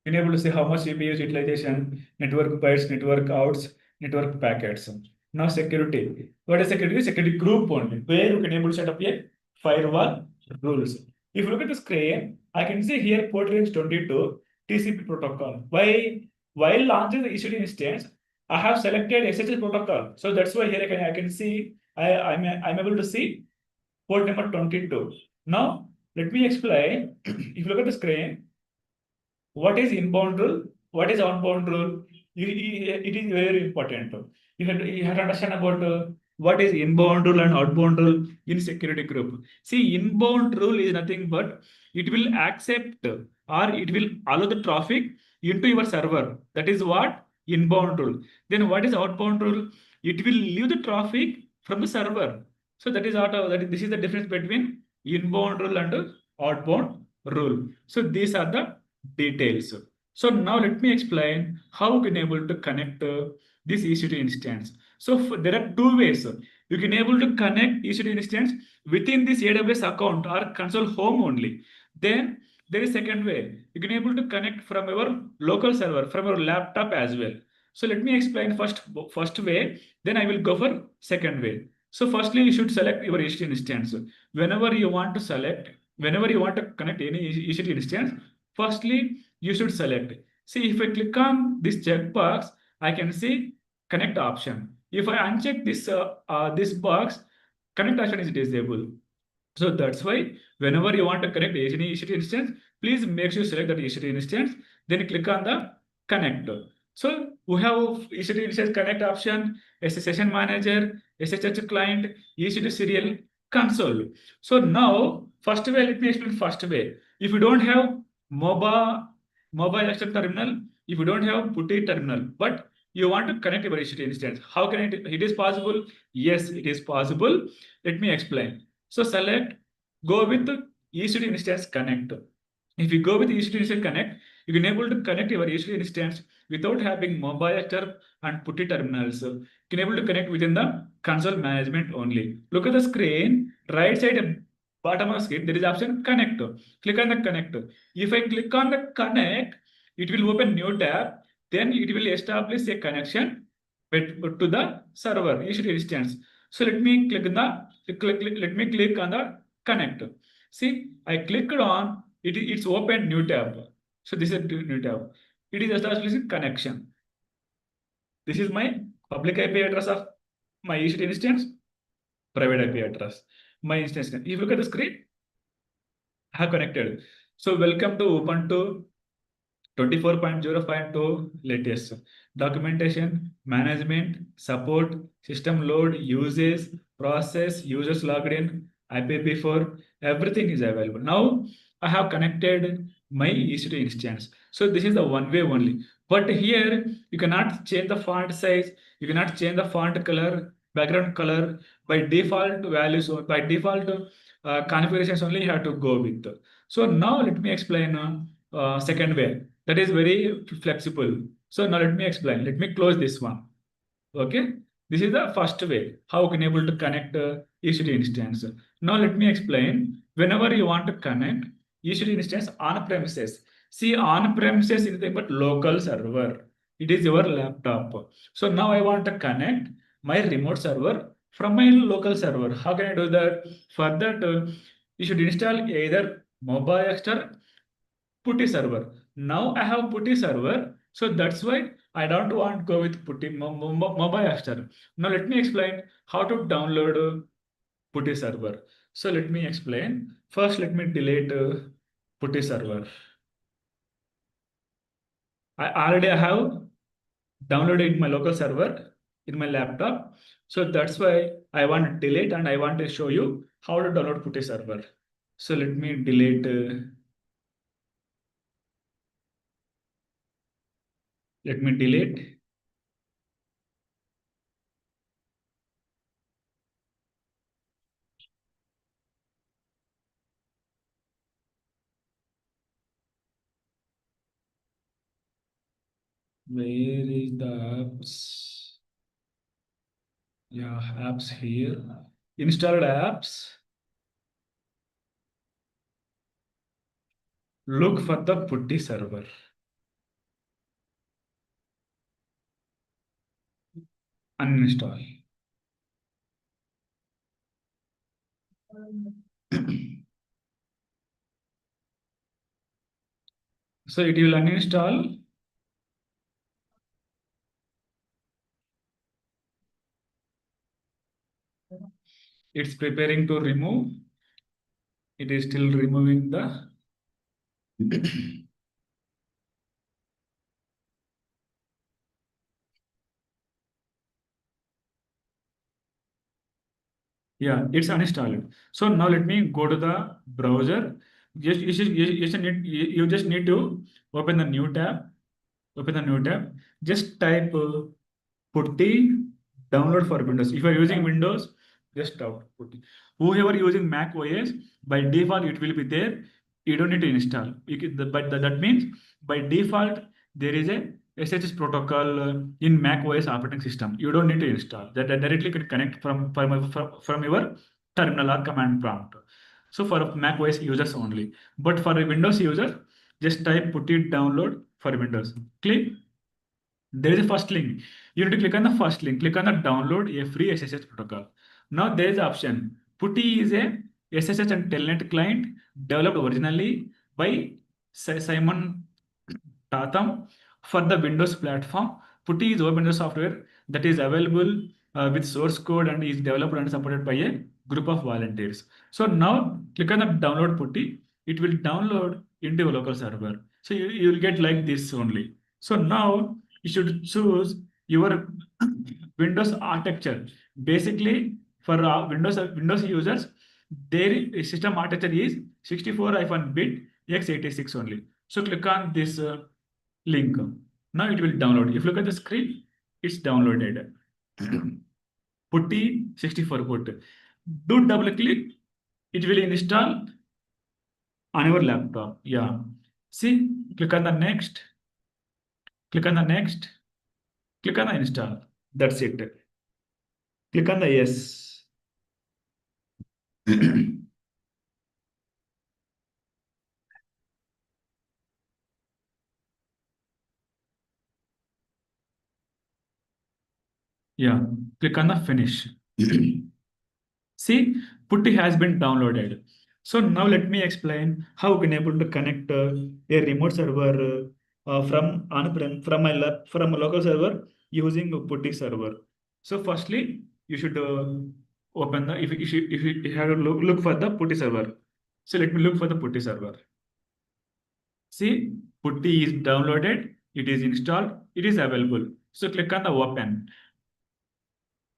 You're able to see how much CPU utilization, network bytes, network outs, network packets. Now security. What is security? Security group only, where you can able to set up a firewall rules. If you look at the screen, I can see here port range 22 TCP protocol. While launching the EC2 instance, I have selected SSH protocol. So that's why here I can see I'm able to see port number 22. Now let me explain. If you look at the screen, what is inbound rule? What is outbound rule? It is very important. You have to understand about what is inbound rule and outbound rule in security group. See, inbound rule is nothing but it will accept or it will allow the traffic into your server. That is what inbound rule. Then what is outbound rule? It will leave the traffic from the server. So that is this is the difference between inbound rule and outbound rule. So these are the details. So now let me explain how we can able to connect this EC2 instance. So there are two ways. You can able to connect EC2 instance within this AWS account or console home only. Then there is second way. You can able to connect from your local server, from your laptop as well. So let me explain first way, then I will go for second way. So firstly, you should select your EC2 instance. Whenever you want to connect any EC2 instance, firstly, you should select. See, if I click on this checkbox, I can see connect option. If I uncheck this box, connect option is disabled. So that's why whenever you want to connect any EC2 instance, please make sure you select that EC2 instance, then click on the connect. So we have EC2 instance connect option, as a session manager, SSH client, EC2 serial console. So now, first way, let me explain first way. If you don't have mobile external terminal, if you don't have PuTTY terminal, but you want to connect your EC2 instance, how can it is possible? Yes, it is possible. Let me explain. So select, go with EC2 instance connect. If you go with EC2 instance connect, you can able to connect your EC2 instance without having mobile actor and PuTTY terminals. You can able to connect within the console management only. Look at the screen, right side bottom of the screen, there is option connect. Click on the connect. If I click on the connect, it will open new tab. Then it will establish a connection to the server EC2 instance. So let me click on the connect. See, I clicked on it. It's open new tab. So this is new tab. It is establishing connection. This is my public IP address of my EC2 instance, private IP address. My instance. If you look at the screen, I have connected. So welcome to Ubuntu 24.0.2 latest. Documentation, management, support, system load, uses, process, users logged in, IPv4, everything is available. Now I have connected my EC2 instance. So this is the one way only. But here you cannot change the font size, you cannot change the font color, background color. By default values, or by default configurations only you have to go with. So now let me explain second way. That is very flexible. So now let me explain. Let me close this one. Okay. This is the first way how you can able to connect EC2 instance. Now let me explain. Whenever you want to connect EC2 instance on premises. See, on premises is nothing but local server. It is your laptop. So now I want to connect my remote server from my local server. How can I do that? For that, you should install either mobile extra PuTTY server. Now I have PuTTY server, so that's why I don't want to go with PuTTY mobile extra. Now let me explain how to download PuTTY server. So let me explain. First, let me delete PuTTY server. I already have downloaded my local server in my laptop. So that's why I want to delete and I want to show you how to download PuTTY server. So let me delete. Let me delete. Where is the apps? Yeah, apps here. Installed apps. Look for the PuTTY server. Uninstall. So it will uninstall. It's preparing to remove. It is still removing the. Yeah, it's uninstalled. So now let me go to the browser. You just need to open the new tab. Open the new tab. Just type PuTTY download for Windows. If you are using Windows, Just out putty. Whoever using Mac OS, by default it will be there. You don't need to install. That means by default there is a SSH protocol in Mac OS operating system. You don't need to install. That directly can connect from your terminal or command prompt. So for Mac OS users only. But for a Windows user, just type putty download for Windows. Click. There is a first link. You need to click on the first link. Click on the download a free SSH protocol. Now there is an option. Putty is a SSH and telnet client developed originally by Simon Tatham for the Windows platform. Putty is open source software that is available with source code and is developed and supported by a group of volunteers. So now click on the download Putty. It will download into a local server. So you will get like this only. So now you should choose your Windows architecture. Basically, for Windows users, their system architecture is 64-bit x86 only. So click on this link. Now it will download. If you look at the screen, it's downloaded. Putty 64-bit. Do double click. It will install on your laptop. Yeah. See, click on the next. Click on the next. Click on the install. That's it. Click on the yes. Yeah, click on the finish. See, Putty has been downloaded. So now let me explain how we can able to connect a remote server from on-prem from a local server using a Putty server. So firstly, you should open the if you have to look for the Putty server. So let me look for the Putty server. See, Putty is downloaded. It is installed. It is available. So click on the open.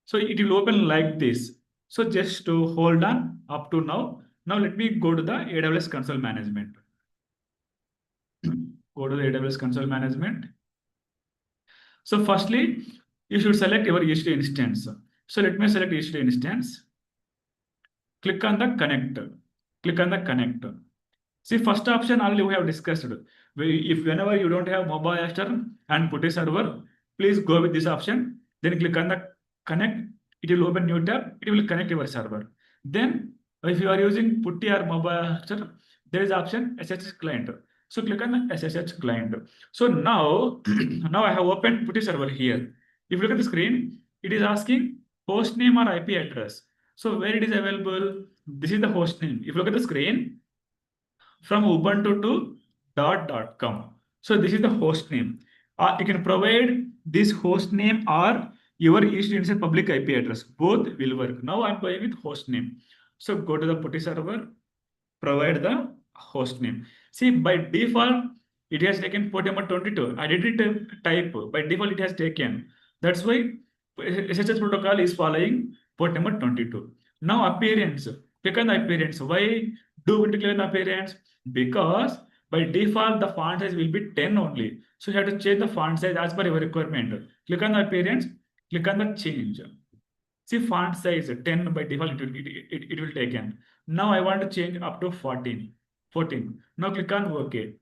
So it will open like this. So just to hold on up to now. Now let me go to the AWS console management. Go to the AWS console management. So firstly, you should select your EC2 instance. So let me select EC2 instance. Click on the connect. Click on the connect. See, first option already we have discussed. If whenever you don't have mobile aster and Putty server, please go with this option. Then click on the connect. It will open new tab. It will connect your server. Then if you are using Putty or mobile aster, there is option SSH client. So click on the SSH client. So now, now I have opened Putty server here. If you look at the screen, it is asking host name or IP address. So where it is available, this is the host name. If you look at the screen, from Ubuntu to .com. So this is the host name. You can provide this host name or your EC2 instance public IP address. Both will work. Now I'm going with host name. So go to the Putty server, provide the host name. See, by default, it has taken port number 22. I didn't type. By default, it has taken. That's why SSH protocol is following port number 22. Now appearance. Click on the appearance. Why do we declare the appearance? Because by default, the font size will be 10 only. So you have to change the font size as per your requirement. Click on the appearance. Click on the change. See, font size 10 by default, it will take in. Now I want to change up to 14. Now click on OK.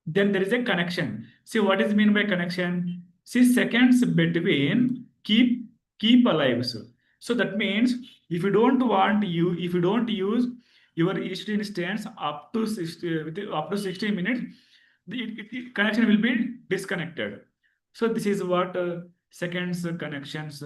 Then there is a connection. See, what is mean by connection? See, seconds between keep alive. So that means if you don't use your EC2 instance up to 60 minutes, the connection will be disconnected. So this is what seconds connections.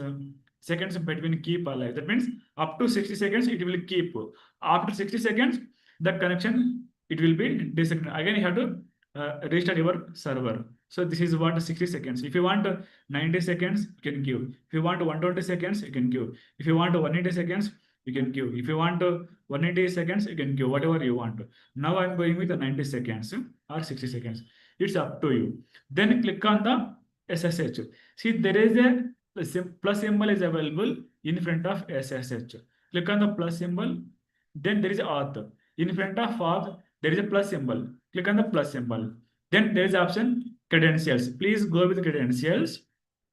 Seconds between keep alive. That means up to 60 seconds it will keep. After 60 seconds, the connection it will be disconnected. Again, you have to restart your server. So this is what 60 seconds. If you want 90 seconds, you can give. If you want 120 seconds, you can give. If you want 180 seconds, you can give. If you want 180 seconds, you can give whatever you want. Now I'm going with the 90 seconds or 60 seconds. It's up to you. Then click on the SSH. See, there is a plus symbol is available in front of SSH. Click on the plus symbol. Then there is auth. In front of auth, there is a plus symbol. Click on the plus symbol. Then there is option credentials. Please go with credentials.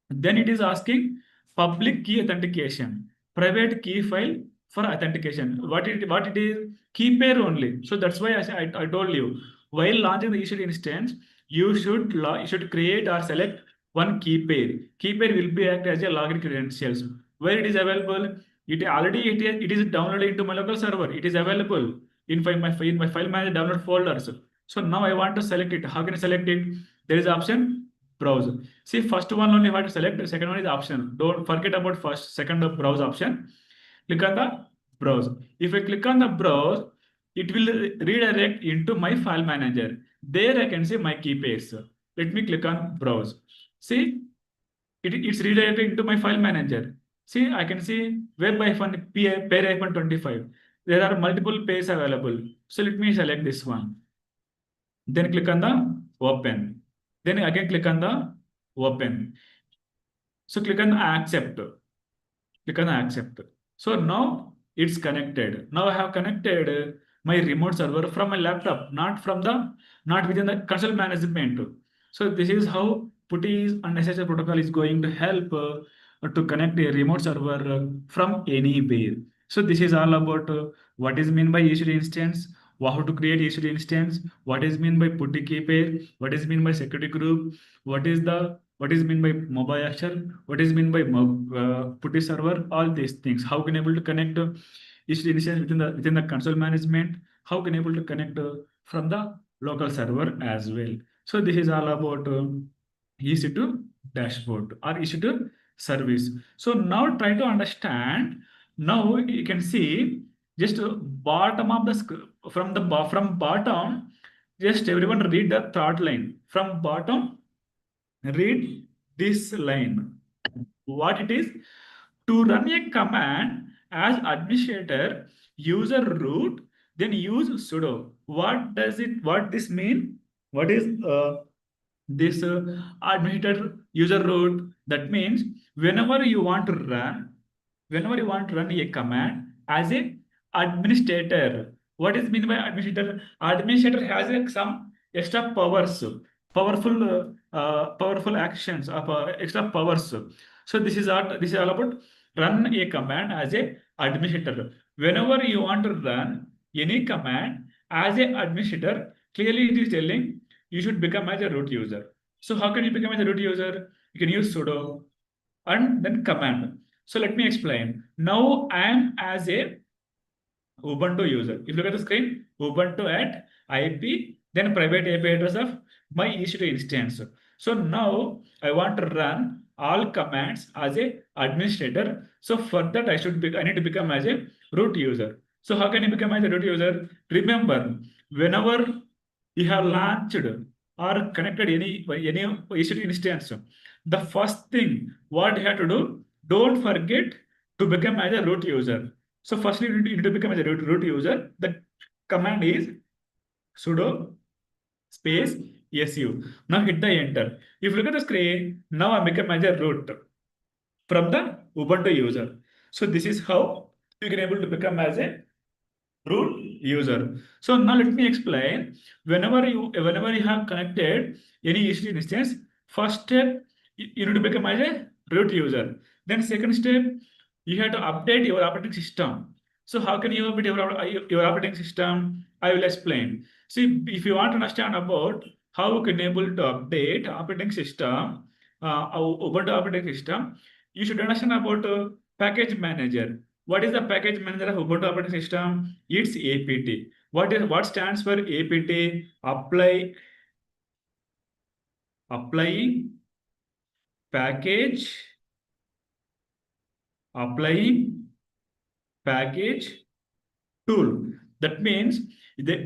Then it is asking public key authentication. private key file for authentication. What it is? Key pair only. So that's why I told you, while launching the EC2 instance, you should create or select one key pair. Key pair will be act as a login credentials. Where it is available? It is downloaded into my local server. It is available in my file manager download folders. So now I want to select it. How can I select it? There is option browse. See, first one only I have to select. The second one is optional. Don't forget about second browse option. Click on the browse. If I click on the browse, it will redirect into my file manager. There I can see my key pairs. Let me click on browse. See, it's redirected into my file manager. See, I can see web-pair-25. There are multiple pairs available. So let me select this one. Then click on the open. Then again click on the open. So click on the accept. Click on the accept. So now it's connected. Now I have connected my remote server from my laptop, not within the console management. So this is how PuTTY and SSL protocol is going to help to connect a remote server from anywhere. So this is all about what is meant by EC2 instance, how to create EC2 instance, what is meant by PuTTY key pair, what is meant by security group, what is meant by mobile action, what is meant by PuTTY server, all these things. How can able to connect EC2 instance within the console management, how can able to connect from the local server as well. So this is all about EC2 dashboard or EC2 service. So now try to understand. Now you can see just bottom of the from bottom. Just everyone read the third line from bottom. Read this line. What it is? To run a command as administrator, user root, then use sudo. What this mean? What is this administrator user root? That means whenever you want to run a command as a administrator. What is mean by administrator? Administrator has some extra powers, powerful actions of extra powers. So this is all about run a command as a administrator. Whenever you want to run any command as a administrator, clearly it is telling you should become as a root user. So how can you become as a root user? You can use sudo and then command. So let me explain. Now I am as a Ubuntu user. If you look at the screen, Ubuntu at IP, then private IP address of my EC2 instance. So now I want to run all commands as a administrator. So for that I need to become as a root user. So how can you become as a root user? Remember, whenever you have launched or connected any EC2 instance, the first thing what you have to do, don't forget to become as a root user. So firstly, you need to become as a root user. The command is sudo space su. Now hit the enter. If you look at the screen, now I become as a root from the Ubuntu user. So this is how you can able to become as a root user. So now let me explain. Whenever you have connected any EC2 instance, first step you need to become as a root user. Then second step, you have to update your operating system. So how can you update your operating system? I will explain. See, if you want to understand about how you can able to update operating system, Ubuntu operating system, you should understand about package manager. What is the package manager of Ubuntu operating system? It's apt. What stands for apt? Applying package tool. That means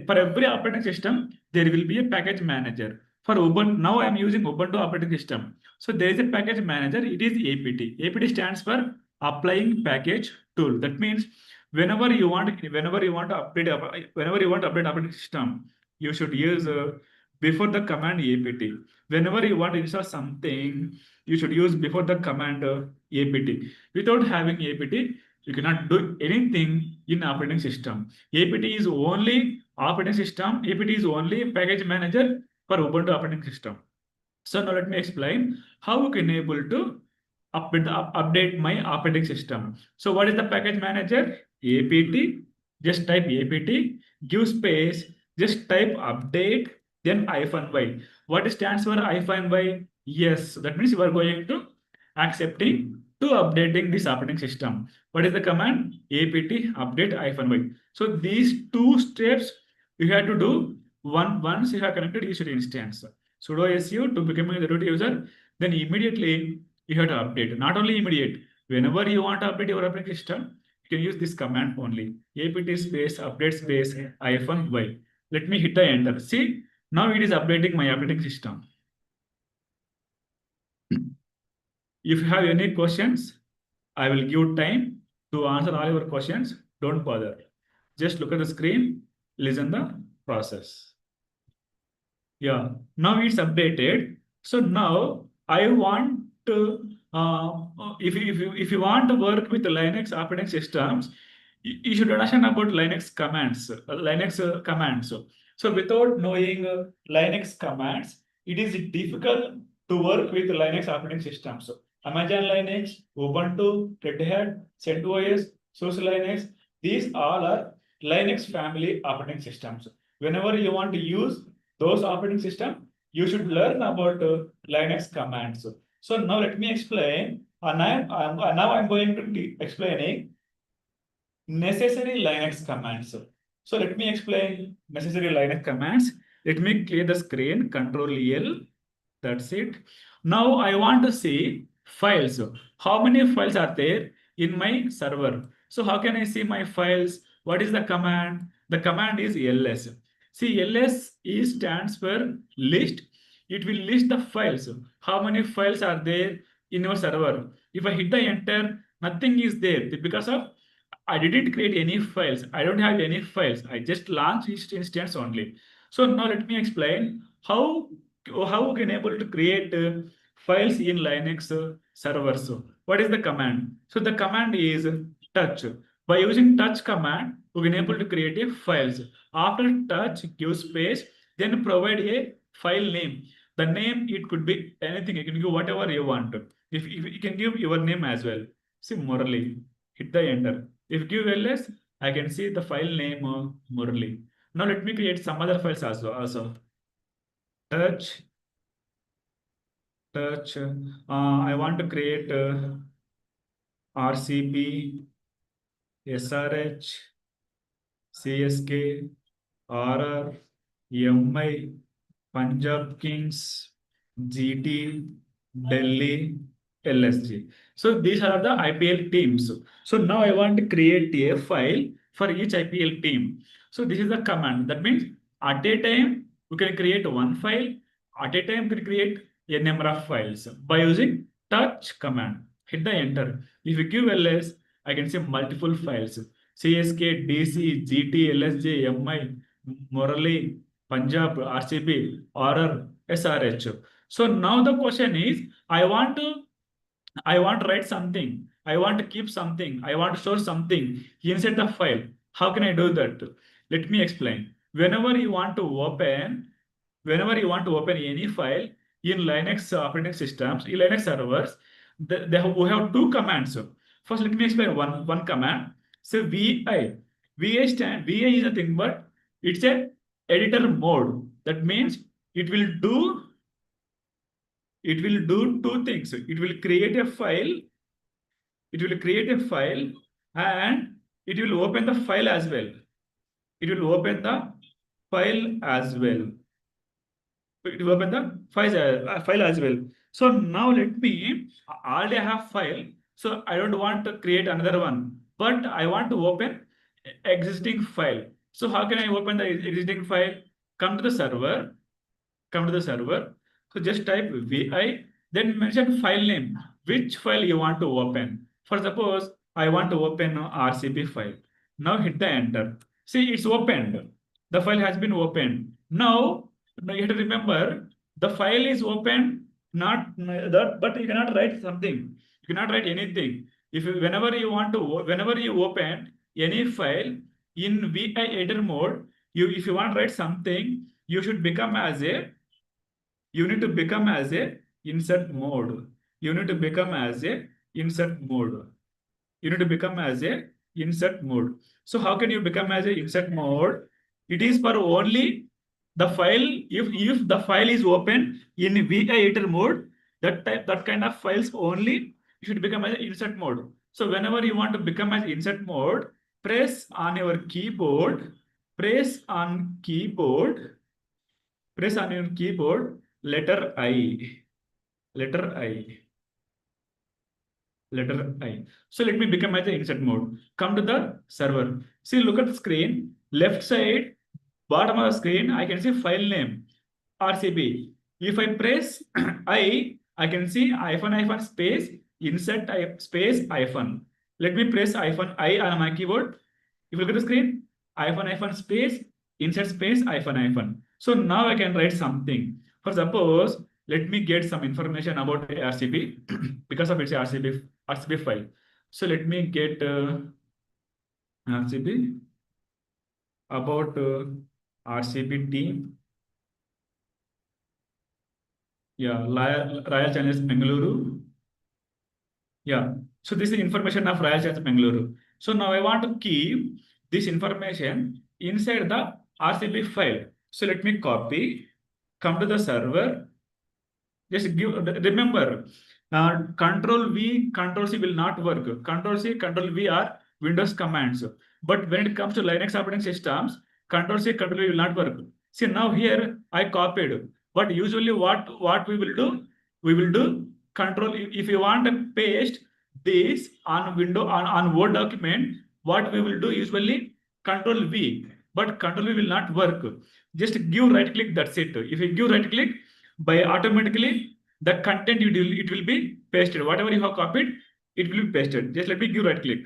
for every operating system, there will be a package manager. For Ubuntu, now I am using Ubuntu operating system. So there is a package manager, it is apt. apt stands for applying package tool. That means whenever you want to update operating system, you should use before the command apt. Whenever you want to install something, you should use before the command apt. Without having apt, you cannot do anything in operating system. apt is only operating system. apt is only package manager for Ubuntu operating system. So now let me explain how you can able to update my operating system. So what is the package manager? apt, just type apt, give space, just type update, then -y. What stands for -y? Yes, that means you are going to accepting to updating this operating system. What is the command? apt update -y. So these two steps you have to do once you have connected each instance. Sudo su to becoming the root user, then immediately you have to update. Not only immediate, whenever you want to update your operating system, you can use this command only. apt space update space -y. Let me hit the enter. See, now it is updating my operating system. If you have any questions, I will give time to answer all your questions. Don't bother. Just look at the screen, listen the process. Yeah, now it's updated. So now I want to, if you want to work with Linux operating systems, you should understand about Linux commands. So without knowing Linux commands, it is difficult to work with Linux operating systems. So Amazon Linux, Ubuntu, Red Hat, CentOS, SUSE Linux, these all are Linux family operating systems. Whenever you want to use those operating system, you should learn about Linux commands. So now let me explain. Now I'm going to be explaining necessary Linux commands. So let me explain necessary Linux commands. Let me clear the screen, Control L. That's it. Now I want to see files. How many files are there in my server? So how can I see my files? What is the command? The command is ls. See, ls stands for list. It will list the files. How many files are there in your server? If I hit the enter, nothing is there because of I didn't create any files. I don't have any files. I just launched each instance only. So now let me explain how we can able to create files in Linux servers. What is the command? So the command is touch. By using touch command, we can able to create a files. After touch, give space, then provide a file name. The name, it could be anything. You can give whatever you want. If you can give your name as well. See Murali. Hit the enter. If give ls, I can see the file name Murali. Now let me create some other files also. Touch. I want to create RCB, SRH, CSK, RR, MI, Punjab Kings, GT, Delhi, LSG. So these are the IPL teams. So now I want to create a file for each IPL team. So this is the command. That means at a time we can create one file. At a time we can create a number of files by using touch command. Hit the enter. If you give ls, I can see multiple files. CSK, DC, GT, LSJ, MI, Murali, Punjab, RCB, RR, SRH. So now the question is, I want to write something. I want to keep something. I want to store something inside the file. How can I do that? Let me explain. Whenever you want to open any file in Linux operating systems, in Linux servers, we have two commands. First, let me explain one command. So VI. VI is nothing but it's a editor mode. That means it will do two things. It will create a file. And it will open the file as well. It will open the file as well. File as well. So now let me already have file. So I don't want to create another one, but I want to open existing file. So how can I open the existing file? Come to the server. So just type vi, then mention file name. Which file you want to open? For suppose I want to open RCB file. Now hit the enter. See, it's opened. The file has been opened. Now you have to remember the file is open, not that, but you cannot write something. You cannot write anything. Whenever you open any file in vi editor mode, if you want to write something, you need to become as a insert mode. you need to become as a insert mode. You need to become as a insert mode. So how can you become as a insert mode? It is for only the file, if the file is open in VI editor mode, that kind of files only you should become as insert mode. So whenever you want to become as insert mode, press on your keyboard, press on your keyboard letter I, letter I, letter I. So let me become as the insert mode. Come to the server. See, look at the screen. Left side, bottom of the screen, I can see file name, RCB. If I press I can see hyphen space, insert space hyphen. Let me press hyphen I on my keyboard. If you look at the screen, hyphen space, insert space hyphen. So now I can write something. For suppose, let me get some information about RCB because of its RCB file. So let me get RCB about RCB team. Yeah, Royal Challengers Bengaluru. Yeah, so this is the information of Royal Challengers Bengaluru. So now I want to keep this information inside the RCB file. So let me copy, come to the server. Just give, remember, Control V, Control C will not work. Control C, Control V are Windows commands. But when it comes to Linux operating systems, Control C, Control V will not work. See, now here I copied. But usually what we will do? We will do Control, if you want to paste this on window, on Word document, what we will do usually Control V. But Control V will not work. Just give right click, that's it. If you give right click, by automatically the content it will be pasted. Whatever you have copied, it will be pasted. Just let me give right click.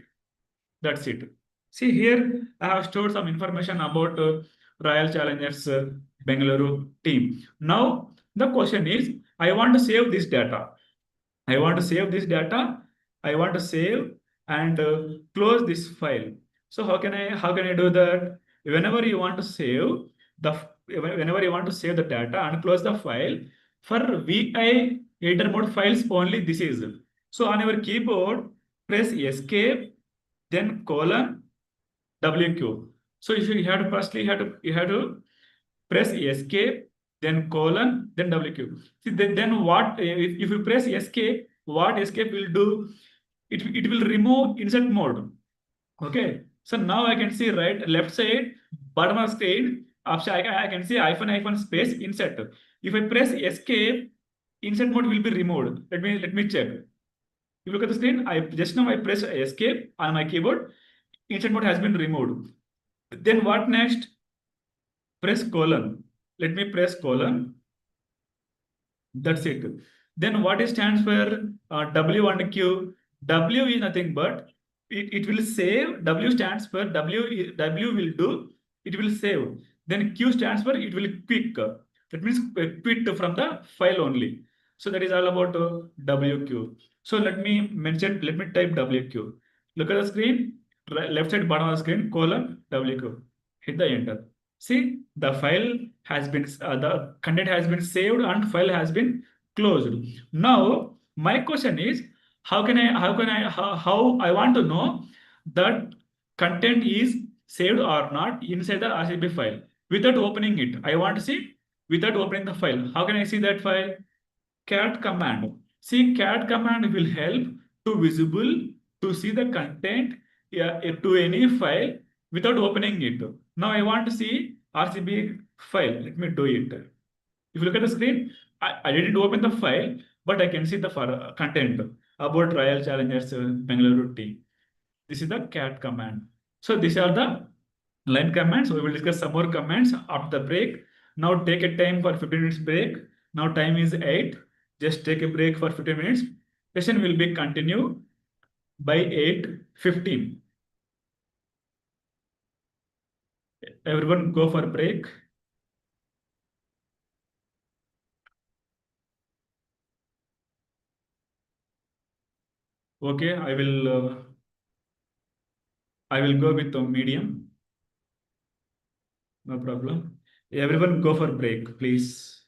That's it. See here, I have stored some information about Royal Challengers Bengaluru team. Now the question is, I want to save this data. I want to save this data. I want to save and close this file. So how can I do that? Whenever you want to save the data and close the file, for VI editor mode files only this is. So on your keyboard, press escape, then colon WQ. So if you have to firstly you have to press escape, then colon, then WQ. See, then what if you press escape, what escape will do? It will remove insert mode. Okay. So now I can see left side, bottom of screen, option I can see hyphen space insert. If I press escape, insert mode will be removed. Let me check. If you look at the screen, just now I press escape on my keyboard, insert mode has been removed. Then what next? Press colon. Let me press colon. That's it. Then what it stands for W and Q? W is nothing but it will save. W stands for W will do. It will save. Then Q stands for it will quick. That means quit from the file only. So that is all about WQ. So let me type WQ. Look at the screen, left side bottom of the screen, colon WQ. Hit the enter. See, the file has been, the content has been saved and file has been closed. Now, my question is, how I want to know that content is saved or not inside the RCB file without opening it. I want to see without opening the file. How can I see that file? Cat command. See, cat command will help to visible to see the content to any file without opening it. Now I want to see RCB file. Let me do it. If you look at the screen, I didn't open the file, but I can see the content about Royal Challengers Bengaluru team. This is the cat command. So these are the line commands. We will discuss some more commands after the break. Now take a time for 15 minutes break. Now time is 8. Just take a break for 15 minutes. Session will be continued by 8:15. Everyone go for break. Okay, I will go with the medium. No problem. Everyone go for break, please.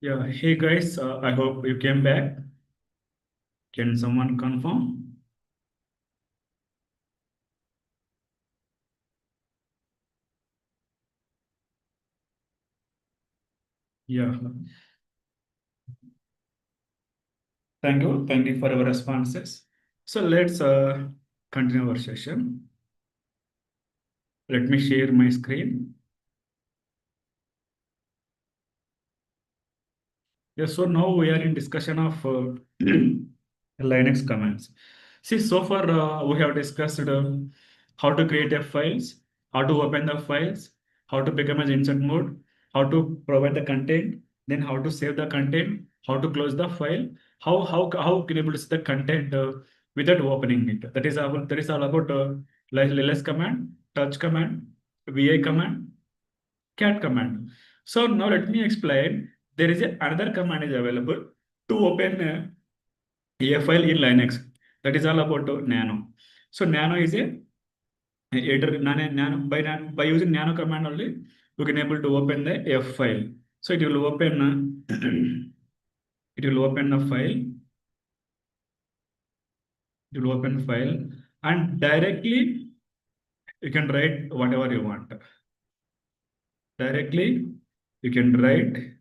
Yeah, hey guys, I hope you came back. Can someone confirm? Yeah. Thank you for your responses. So let's continue our session. Let me share my screen. Yeah, so now we are in discussion of Linux commands. See, so far we have discussed how to create a files, how to open the files, how to become an insert mode, how to provide the content, then how to save the content, how to close the file, how can able to see the content without opening it. That is all about ls command, touch command, vi command, cat command. So now let me explain. There is another command is available to open a file in Linux. That is all about nano. So nano is a editor. By using nano command only, you can able to open the F file. So it will open it will open a file. It will open file and directly you can write whatever you want. Directly you can write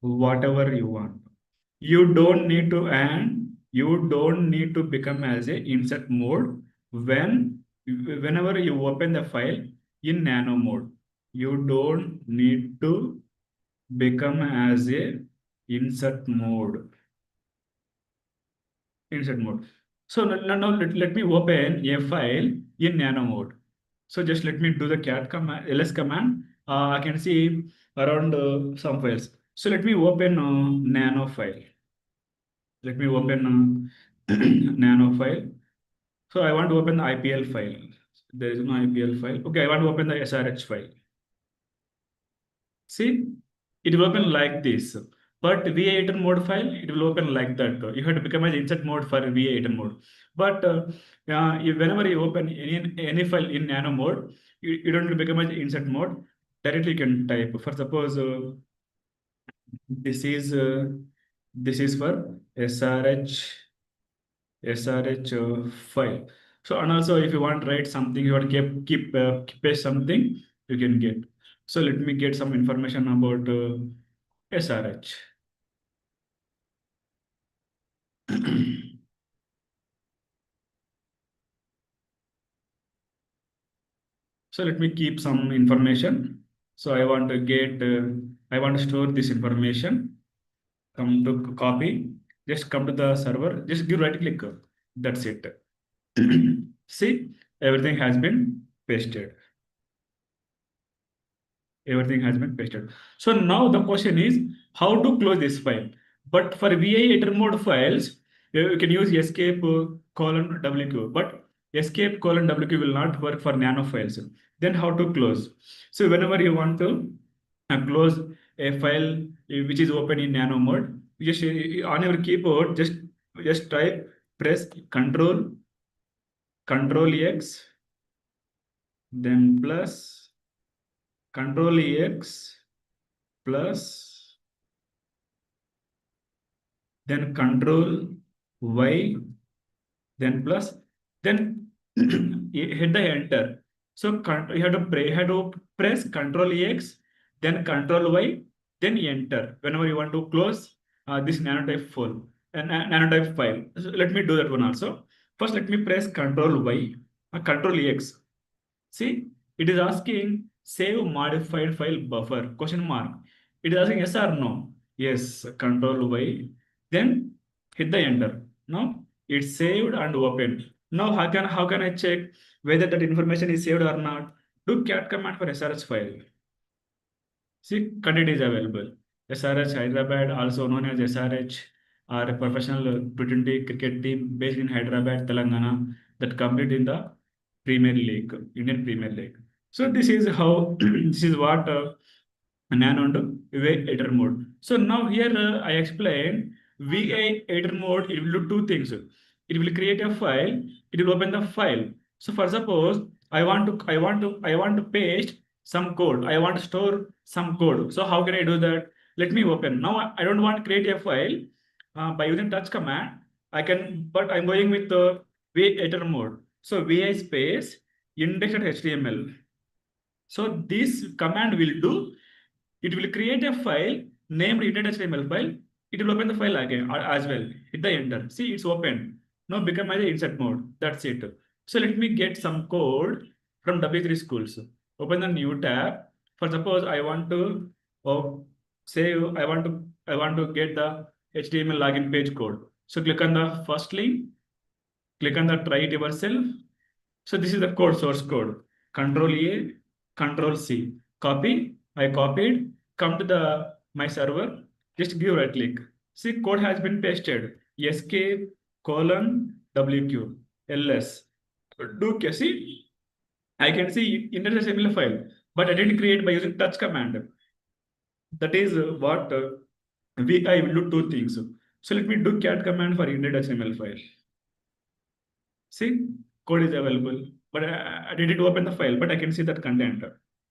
whatever you want. You don't need to become as a insert mode whenever you open the file in nano mode. You don't need to become as a insert mode. Insert mode. So now let me open a file in nano mode. So just let me do the cat command, ls command. I can see around some files. So let me open nano file. Let me open nano file. So I want to open the IPL file. There is no IPL file. Okay, I want to open the SRH file. See, it will open like this. But V8 mode file, it will open like that. You have to become an insert mode for V8 mode. But whenever you open any file in nano mode, you don't become an insert mode. Directly you can type. For suppose this is for SRH file. So and also if you want to write something, you want to keep paste something, you can get. So let me get some information about SRH. So let me keep some information. So I want to get, I want to store this information. Come to copy, just come to the server, just give right click. That's it. See, everything has been pasted. Everything has been pasted. So now the question is how to close this file. But for VI editor mode files, you can use escape colon WQ, but escape colon WQ will not work for nano files. Then how to close? So whenever you want to close a file which is open in nano mode, you just on your keyboard, just type, press Control X, then plus Control X plus then Control Y, then plus, then hit the enter. So you have to press Control X, then Control Y, then enter whenever you want to close this nanotype file. Nanotype file. So let me do that one also. First, let me press Control Y, Control X. See, it is asking save modified file buffer question mark. It is asking yes or no. Yes, Control Y. Then hit the enter. Now it's saved and opened. Now how can I check whether that information is saved or not? Do cat command for SRH file. See, content is available. SRH Hyderabad, also known as SRH, are a professional T20 cricket team based in Hyderabad, Telangana, that compete in the Premier League, Indian Premier League. So this is how this is what nano and VI editor mode. So now here I explain VI editor mode. It will do two things. It will create a file. It will open the file. So for suppose I want to paste some code. I want to store some code. So how can I do that? Let me open. Now I don't want to create a file by using touch command. I can, but I'm going with the VI editor mode. So VI space index.html. So this command will do, it will create a file named index.html file. It will open the file again as well. Hit the enter. See, it's open. Now become my insert mode. That's it. So let me get some code from W3 schools. Open the new tab. For suppose I want to say I want to get the HTML login page code. So click on the first link. Click on the try it yourself. So this is the code, source code. Control A, Control C. Copy. I copied. Come to the my server. Just give right click. See, code has been pasted. Escape colon WQ ls. Do see? I can see index.html file, but I didn't create by using touch command. That is what I will do two things. So let me do cat command for index.html file. See, code is available, but I didn't open the file, but I can see that content.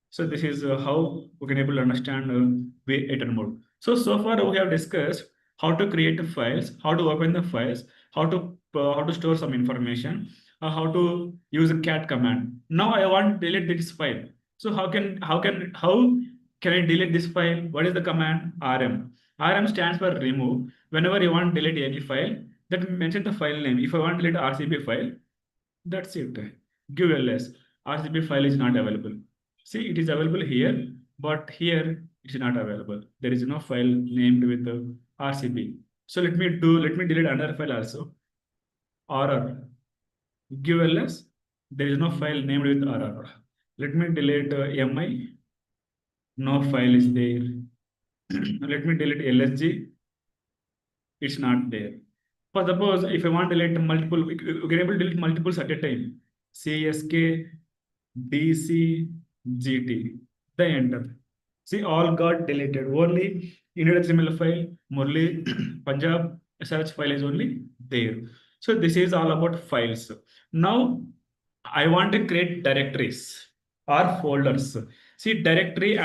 So this is how we can able to understand VI editor mode. So far we have discussed how to create files, how to open the files, how to store some information, how to use a cat command. Now I want to delete this file. So how can I delete this file? What is the command? RM. RM stands for remove. Whenever you want to delete any file, that mention the file name. If I want to delete RCP file, that's it. Give ls. RCP file is not available. See, it is available here, but here it is not available. There is no file named with the RCP. So let me delete another file also. RR. Give ls. There is no file named with RR. Let me delete MI. No file is there. Let me delete LSG. It's not there. For suppose if I want to delete multiple, we can able to delete multiples at a time. CSK, DC, GT. The enter. See, all got deleted. Only index.html file, Murli, Punjab, SRH file is only there. So this is all about files. Now I want to create directories or folders. See, directory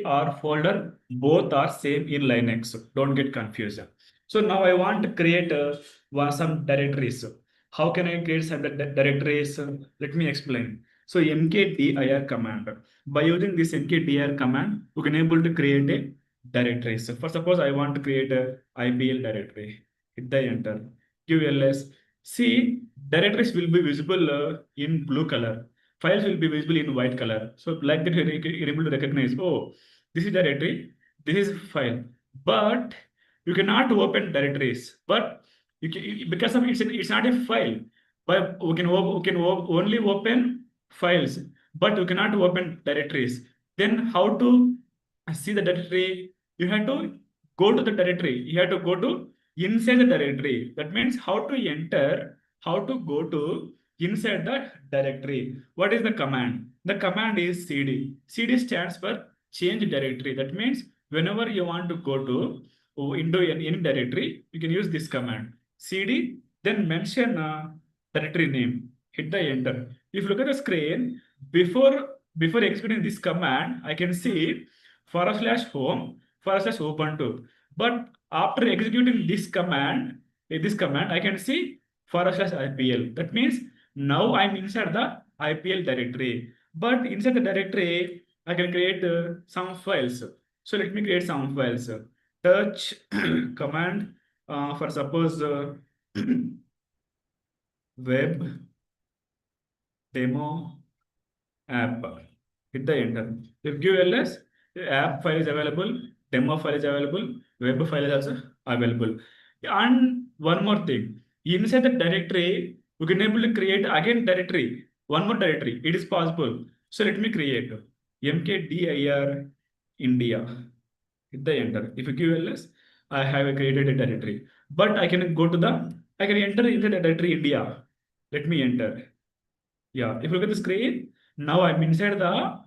or folder, both are same in Linux. Don't get confused. So now I want to create some directories. How can I create some directories? Let me explain. So mkdir command. By using this mkdir command, we can able to create a directory. So for suppose I want to create a IPL directory. Hit the enter. QLS. See, directories will be visible in blue color. Files will be visible in white color. So like that, you're able to recognize, oh, this is directory, this is file. But you cannot open directories. But you can, because of it's not a file. But we can only open files, but you cannot open directories. Then how to see the directory? You have to go to the directory. You have to go to inside the directory. That means how to enter, how to go to inside the directory. What is the command? The command is cd. Cd stands for change directory. That means whenever you want to go to into any directory, you can use this command. cd, then mention directory name. Hit the enter. If you look at the screen, before executing this command, I can see /home /Ubuntu. But after executing this command, I can see /IPL. That means now I'm inside the IPL directory. But inside the directory, I can create some files. So let me create some files. Touch command for suppose web demo app. Hit the enter. If give ls, app file is available, demo file is available, web file is also available. And one more thing, inside the directory, we can able to create again directory, one more directory. It is possible. So let me create mkdir India. Hit the enter. If you give ls, I have created a directory. But I can enter into the directory India. Let me enter. Yeah, if you look at the screen, now I'm inside the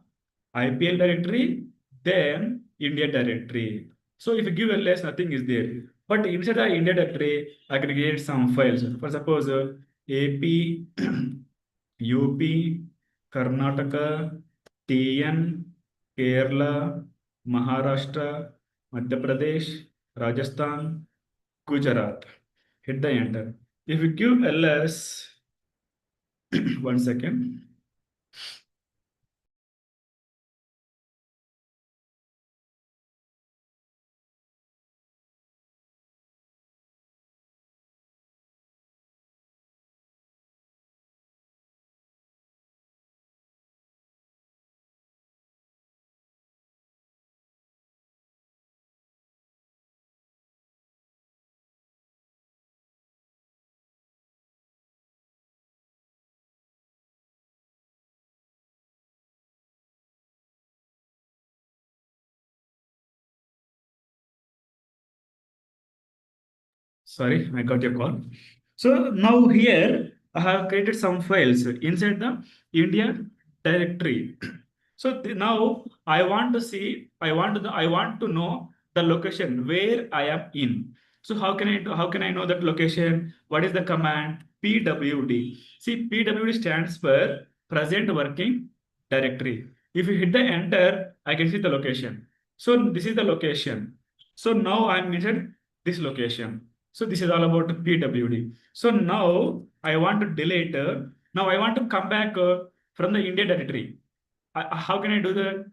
IPL directory, then India directory. So if you give ls, nothing is there. But inside the India directory, I can create some files. For suppose AP, UP, Karnataka, TN, Kerala, Maharashtra, Madhya Pradesh, Rajasthan, Gujarat. Hit the enter. If you give ls, 1 second. Sorry, I got your call. So now here I have created some files inside the India directory. So now I want to see, I want to know the location where I am in. So how can I know that location? What is the command? PWD. See, PWD stands for present working directory. If you hit the enter, I can see the location. So this is the location. So now I'm inside this location. So this is all about PWD. So now I want to delete, now I want to come back from the India directory. How can I do that?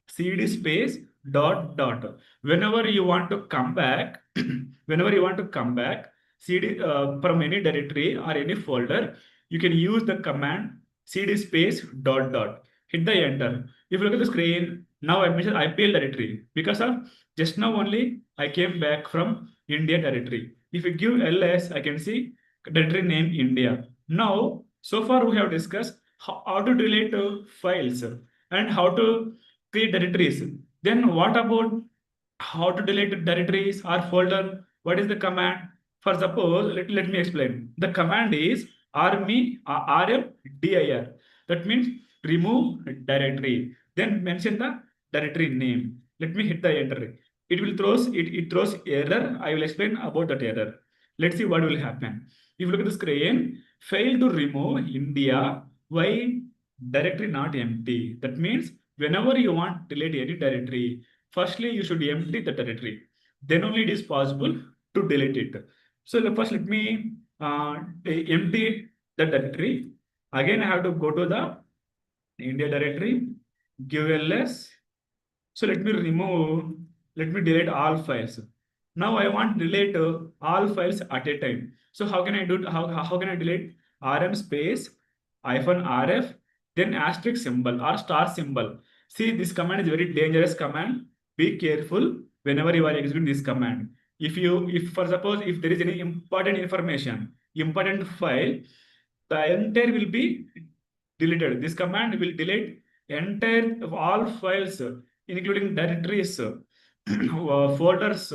CD space dot dot. Whenever you want to come back, whenever you want to come back, CD from any directory or any folder, you can use the command CD space dot dot. Hit the enter. If you look at the screen, now I'm in IPL directory because of just now only I came back from India directory. If you give ls, I can see directory name India. Now, so far we have discussed how to delete files and how to create directories. Then what about how to delete directories or folder? What is the command? For suppose, let me explain. The command is rmdir. That means remove directory. Then mention the directory name. Let me hit the enter. It throws error. I will explain about that error. Let's see what will happen. If you look at the screen, fail to remove India. Why? Directory not empty. That means whenever you want to delete any directory, firstly you should empty the directory. Then only it is possible to delete it. So first let me empty the directory. Again I have to go to the India directory, give ls. So let me delete all files. Now I want to delete all files at a time. So how can I do how can I delete rm space -rf then asterisk symbol or star symbol? See, this command is very dangerous command. Be careful whenever you are executing this command. If for suppose if there is any important information, important file, the entire will be deleted. This command will delete entire of all files, including directories, folders,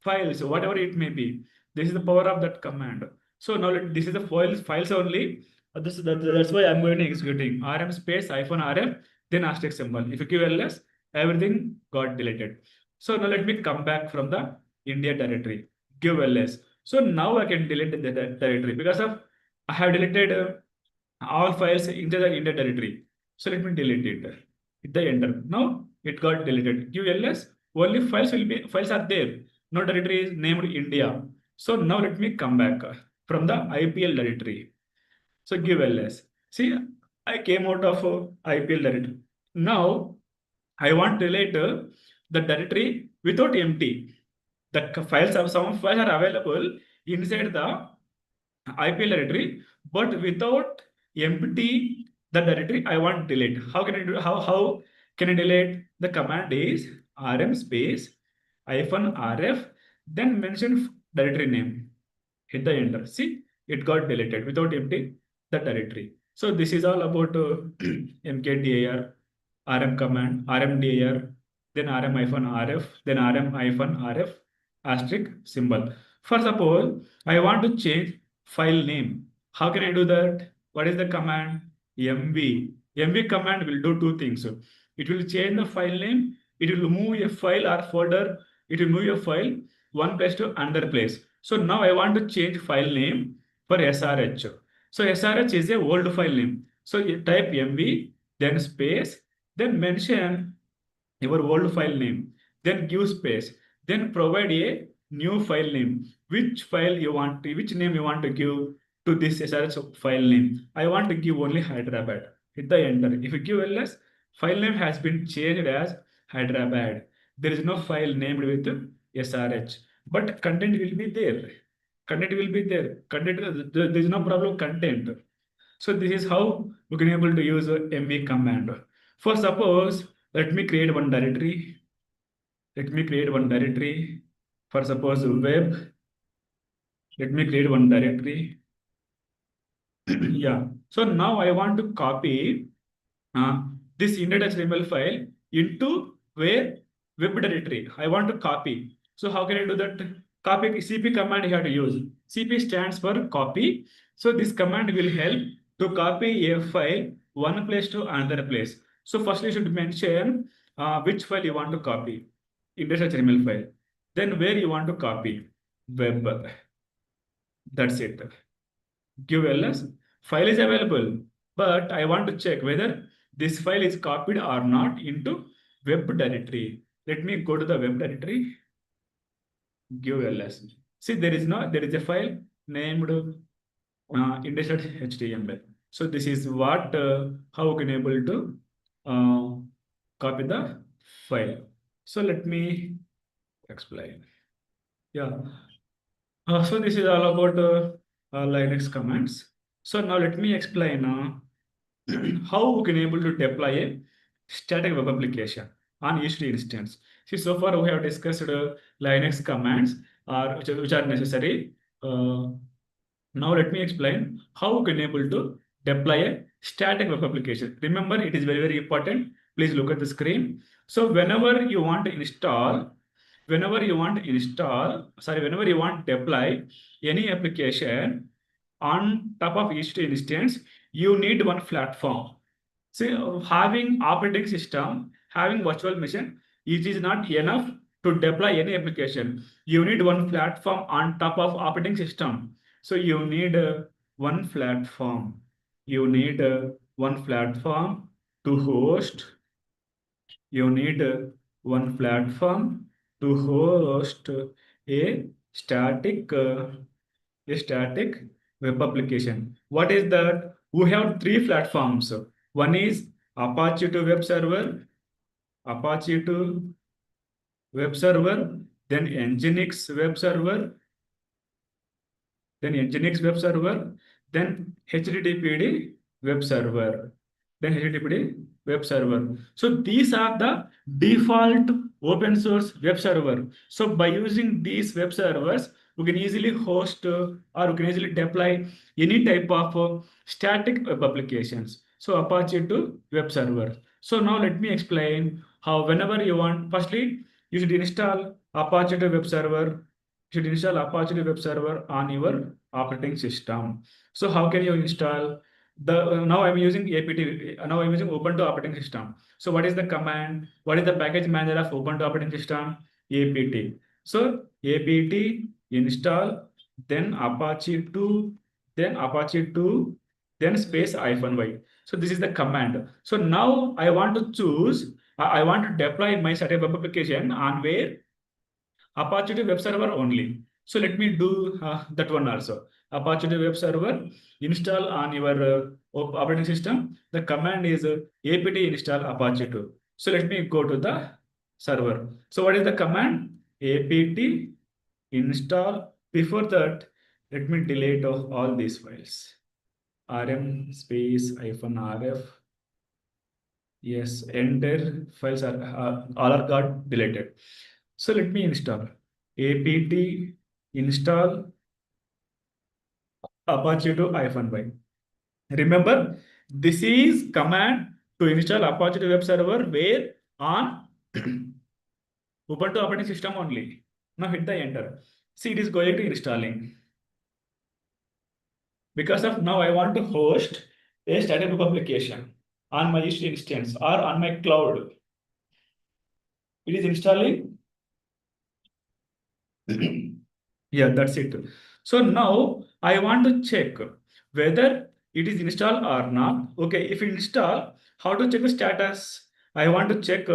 files, whatever it may be. This is the power of that command. So now this is the files only. That's why I'm going to executing rm space -rf then asterisk symbol. If you give ls, everything got deleted. So now let me come back from the India directory. Give ls. So now I can delete the directory because of I have deleted all files into the India directory. So let me delete it. Hit the enter. Now it got deleted. Give ls. Only files are there. No directory is named India. So now let me come back from the IPL directory. So give ls. See, I came out of IPL directory. Now I want to delete the directory without empty. The files of some files are available inside the IPL directory, but without empty the directory I want to delete. How can I do? How can I delete? The command is rm space -rf then mention directory name. Hit the enter. See, it got deleted without empty the directory. So this is all about mkdir, rm command, rmdir, then rm-rf, then rm-rf asterisk symbol. For suppose I want to change file name. How can I do that? What is the command? mv. mv command will do two things. It will change the file name. It will move a file or folder. It will move a file one place to another place. So now I want to change file name for SRH. So SRH is a old file name. So you type mv, then space, then mention your old file name, then give space, then provide a new file name. Which file you want, which name you want to give to this SRH file name? I want to give only Hyderabad. Hit the enter. If you give ls, file name has been changed as Hyderabad. There is no file named with SRH, but content will be there. Content will be there. Content, there is no problem content. So this is how we can able to use a mv command. For suppose, let me create one directory. Let me create one directory. For suppose web. Let me create one directory. Yeah. So now I want to copy this index.html file into where web directory. I want to copy. So how can I do that? Copy cp command you have to use. Cp stands for copy. So this command will help to copy a file one place to another place. So first you should mention which file you want to copy. Index.html file. Then where you want to copy. Web. That's it. Give ls. File is available, but I want to check whether this file is copied or not into web directory. Let me go to the web directory. Give ls. See, there is a file named index.html. So this is what how we can able to copy the file. So let me explain. Yeah. So this is all about Linux commands. So now let me explain how we can able to deploy a static web application on each instance. See, so far we have discussed Linux commands which are necessary. Now let me explain how we can able to deploy a static web application. Remember, it is very, very important. Please look at the screen. So whenever you want to whenever you want to deploy any application on top of each instance, you need one platform. See, having operating system, having virtual machine, it is not enough to deploy any application. You need one platform on top of operating system. So you need one platform. You need one platform to host. You need one platform to host a static web application. What is that? We have three platforms. One is Apache to web server, Apache to web server, then Nginx web server, then HTTPD web server, then HTTPD web server. So these are the default open source web server. So by using these web servers, we can easily host or we can easily deploy any type of static web applications. So Apache to web server. So now let me explain how whenever you want, firstly, you should install Apache to web server. You should install Apache to web server on your operating system. So how can you install? Now I'm using apt. Now I'm using Ubuntu operating system. So what is the command? What is the package manager of Ubuntu operating system? Apt. So apt install, then Apache 2, then space -y. So this is the command. So now I want to choose. I want to deploy my static web application on where Apache to web server only. So let me do that one also. Apache to web server install on your operating system. The command is apt install Apache 2. So let me go to the server. So what is the command? Apt install. Before that, let me delete all these files. rm space -rf. Yes, entire files are all are got deleted. So let me install apt install Apache to -y. Remember, this is command to install Apache to web server where on Ubuntu operating system only. Now hit the enter. See, it is going to installing. Because of now I want to host a static web application on my instance or on my cloud. It is installing. Yeah, that's it. So now I want to check whether it is installed or not. Okay, if install, how to check the status? I want to check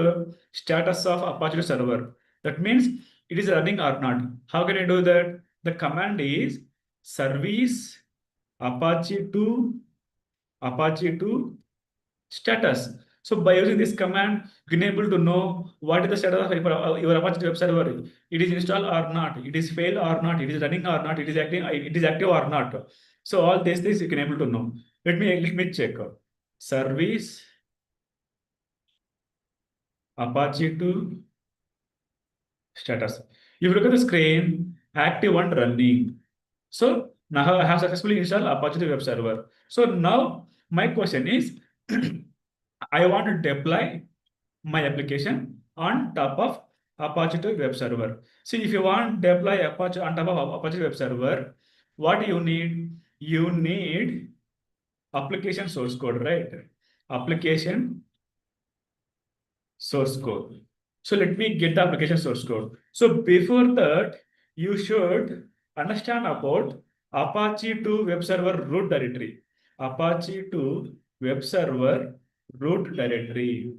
status of Apache server. That means it is running or not. How can I do that? The command is service Apache to status. So by using this command, you can able to know what is the status of your Apache web server. It is installed or not. It is failed or not. It is running or not. It is active or not. So all these things you can able to know. Let me check. Service Apache to status. If you look at the screen, active and running. So now I have successfully installed Apache web server. So now my question is, I want to deploy my application on top of Apache web server. See, if you want to deploy Apache on top of Apache web server, what you need? You need application source code, right? Application source code. So let me get the application source code. So before that, you should understand about Apache to web server root directory. Apache to web server root directory.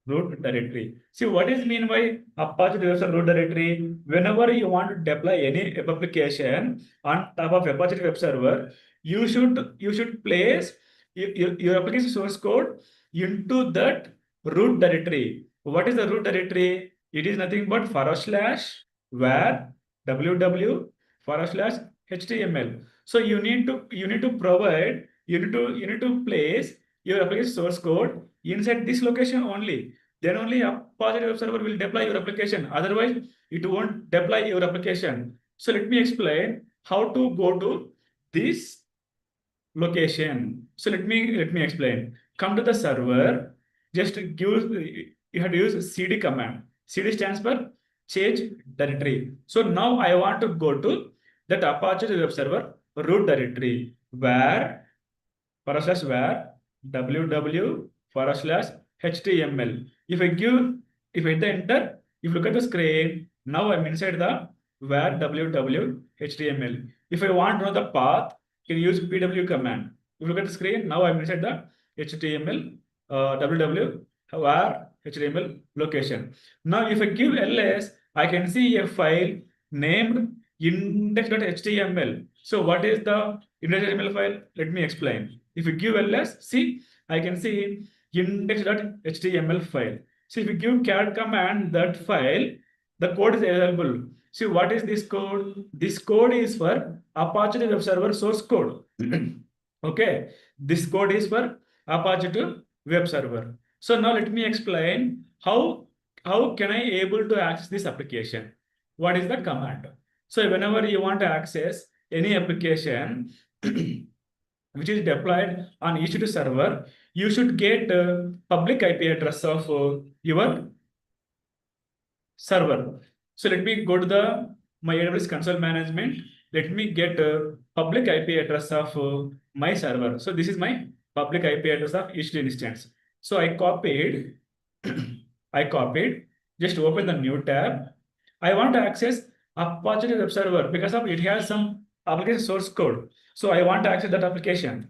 Root directory. See, what is mean by Apache to web server root directory? Whenever you want to deploy any application on top of Apache web server, you should place your application source code into that root directory. What is the root directory? It is nothing but /var www /html. So you need to provide, you need to place your application source code inside this location only. Then only Apache web server will deploy your application. Otherwise, it won't deploy your application. So let me explain how to go to this location. So let me explain. Come to the server. Just you have to use cd command. Cd stands for change directory. So now I want to go to that Apache web server root directory where /var www /html. If I hit the enter, if you look at the screen, now I'm inside the var www html. If I want to know the path, you can use pw command. If you look at the screen, now I'm inside the html www var html location. Now if I give ls, I can see a file named index.html. So what is the index.html file? Let me explain. If you give ls, see, I can see index.html file. So if you give cat command that file, the code is available. See, what is this code? This code is for Apache web server source code. Okay, this code is for Apache to web server. So now let me explain how can I able to access this application. What is the command? So whenever you want to access any application which is deployed on EC2 server, you should get public IP address of your server. So let me go to my AWS console management. Let me get public IP address of my server. So this is my public IP address of EC2 instance. So I copied, just open the new tab. I want to access Apache web server because of it has some application source code. So I want to access that application.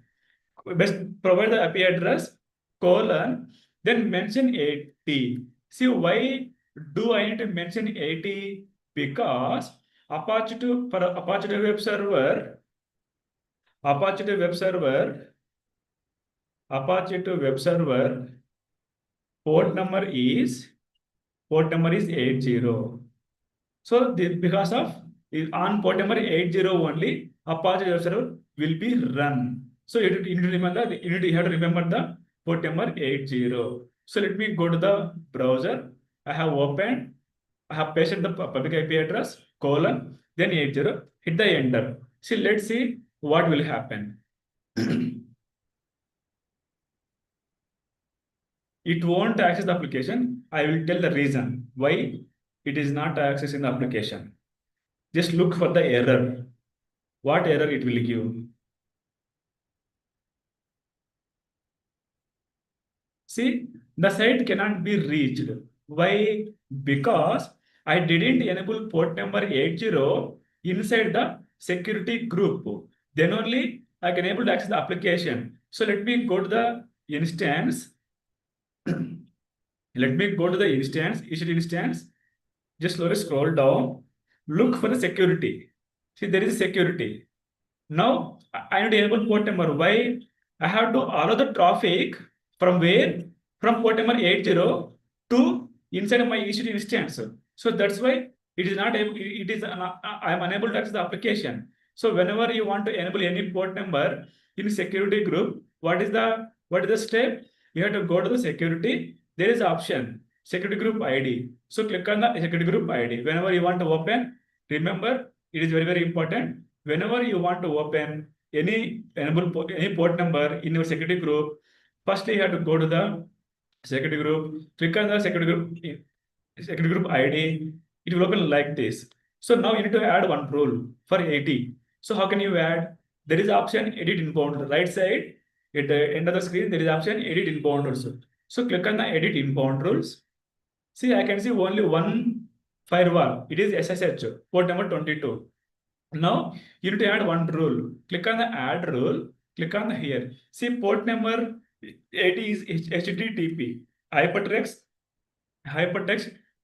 Best provide the IP address, then mention 80. See, why do I need to mention 80? Because Apache to web server port number is 80. So because of on port number 80 only, Apache web server will be run. So you need to remember you have to remember the port number 80. So let me go to the browser. I have pasted the public IP address, then 80, hit the enter. See, let's see what will happen. It won't access the application. I will tell the reason why it is not accessing the application. Just look for the error. What error it will give? See, the site cannot be reached. Why? Because I didn't enable port number 80 inside the security group. Then only I can able to access the application. So let me go to the instance. Let me go to the instance, EC2 instance. Just slowly scroll down. Look for the security. See, there is security. Now, I need to enable port number. Why? I have to allow the traffic from where? From port number 80 to inside my EC2 instance. So that's why it is not able, it is, I am unable to access the application. So whenever you want to enable any port number in security group, what is the step? You have to go to the security. There is option, security group ID. So click on the security group ID. Whenever you want to open, remember, it is very, very important. Whenever you want to open any port number in your security group, first you have to go to the security group, click on the security group ID. It will open like this. So now you need to add one rule for 80. So how can you add? There is option edit inbound. Right side at the end of the screen, there is option edit inbound also. So click on the edit inbound rules. See, I can see only one firewall. It is SSH, port number 22. Now you need to add one rule. Click on the add rule. Click on the here. See, port number 80 is HTTP, hypertext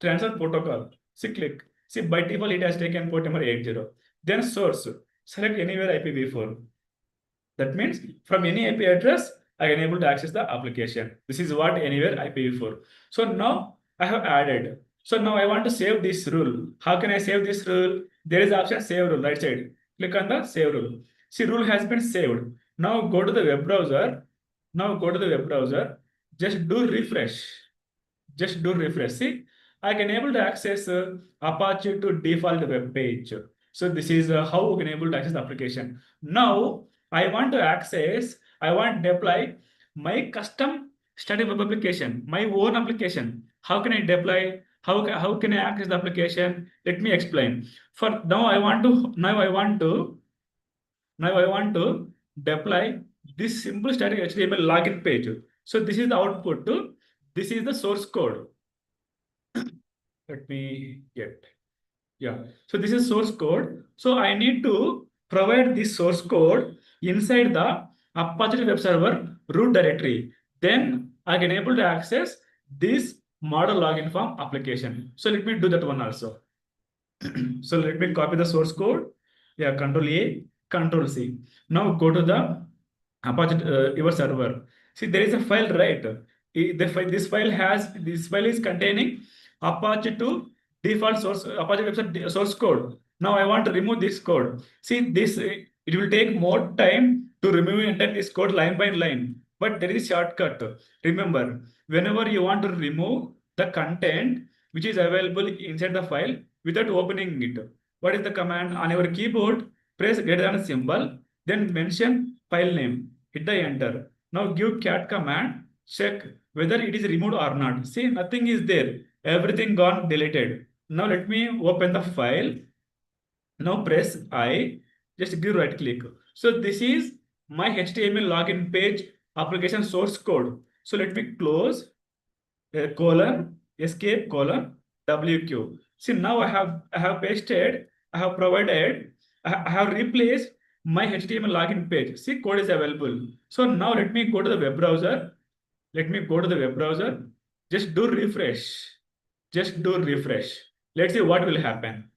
transfer protocol. See, click. See, by default it has taken port number 80. Then source. Select anywhere IPv4. That means from any IP address, I can able to access the application. This is what anywhere IPv4. So now I have added. So now I want to save this rule. How can I save this rule? There is option save rule, right side. Click on the save rule. See, rule has been saved. Now go to the web browser. Just do refresh. See, I can able to access Apache to default web page. So this is how we can able to access the application. Now I want to deploy my custom static web application, my own application. How can I deploy? How can I access the application? Let me explain. For now, I want to deploy this simple static HTML login page. So this is the output. This is the source code. Let me get. Yeah. So this is source code. So I need to provide this source code inside the Apache web server root directory. Then I can able to access this model login form application. So let me do that one also. So let me copy the source code. Yeah, Control A, Control C. Now go to the Apache your server. See, there is a file, right? This file is containing Apache to default source Apache website source code. Now I want to remove this code. See, this it will take more time to remove this code line by line, but there is a shortcut. Remember, whenever you want to remove the content which is available inside the file without opening it, what is the command? On your keyboard, press greater than symbol, then mention file name, hit the enter. Now give cat command, check whether it is removed or not. See, nothing is there, everything gone deleted. Now let me open the file. Now press I, just give right click. So this is my HTML login page application source code. So let me close colon escape colon WQ. See, now I have pasted, I have provided, I have replaced my HTML login page. See, code is available. So now let me go to the web browser. Just do refresh. Let's see what will happen.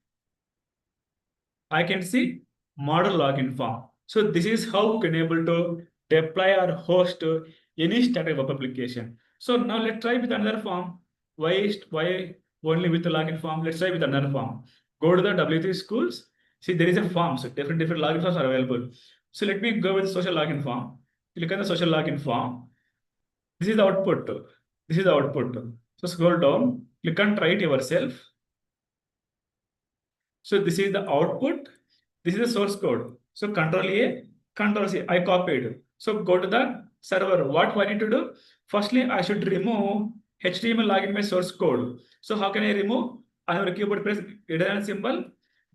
I can see model login form. So this is how we can able to deploy or host any static web application. So now let's try with another form. Why only with the login form? Let's try with another form. Go to the W3 schools. See, there is a form. So different login forms are available. So let me go with social login form. Click on the social login form. This is the output. So scroll down. Click on try it yourself. So this is the output. This is the source code. So Control A, Control C. I copied. So go to the server. What I need to do? Firstly, I should remove HTML login my source code. So how can I remove? On your keyboard, press greater than symbol,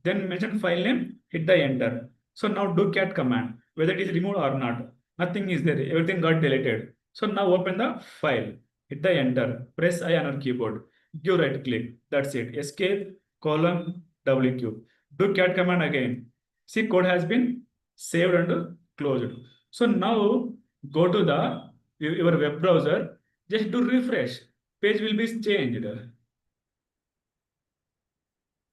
then mention file name, hit the enter. So now do cat command, whether it is removed or not. Nothing is there. Everything got deleted. So now open the file, hit the enter, press I on your keyboard, give right click. That's it. Escape colon WQ. Do cat command again. See, code has been saved and closed. So now go to your web browser. Just do refresh. page will be changed.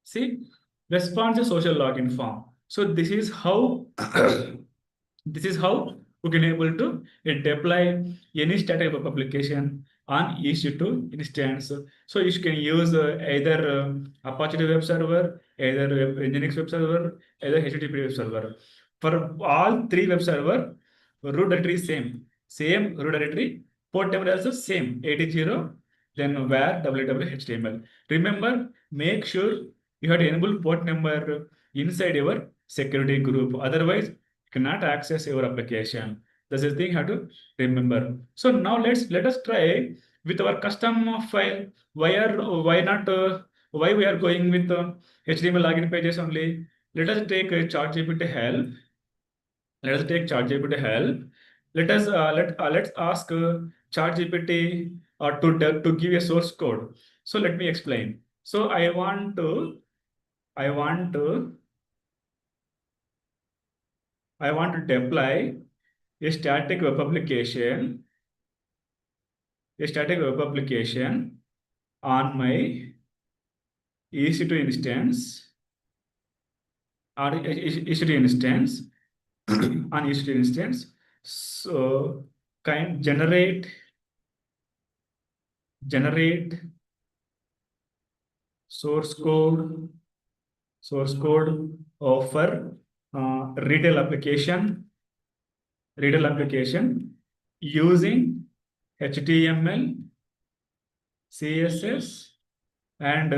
See, response to social login form. So this is how this is how we can able to deploy any static web application on EC2 instance. So you can use either Apache web server, either Nginx web server, either HTTP web server. For all three web server, root directory is same root directory, port number also same 80, then where www.html. Remember, make sure you have to enable port number inside your security group. Otherwise, you cannot access your application. That's the thing you have to remember. So now let us try with our custom file. Why not why we are going with HTML login pages only? Let us take ChatGPT help. Let us take ChatGPT help. Let's ask ChatGPT to give a source code. So let me explain. So I want to deploy a static web application on my EC2 instance or EC2 instance on EC2 instance. So generate source code for retail application using HTML, CSS, and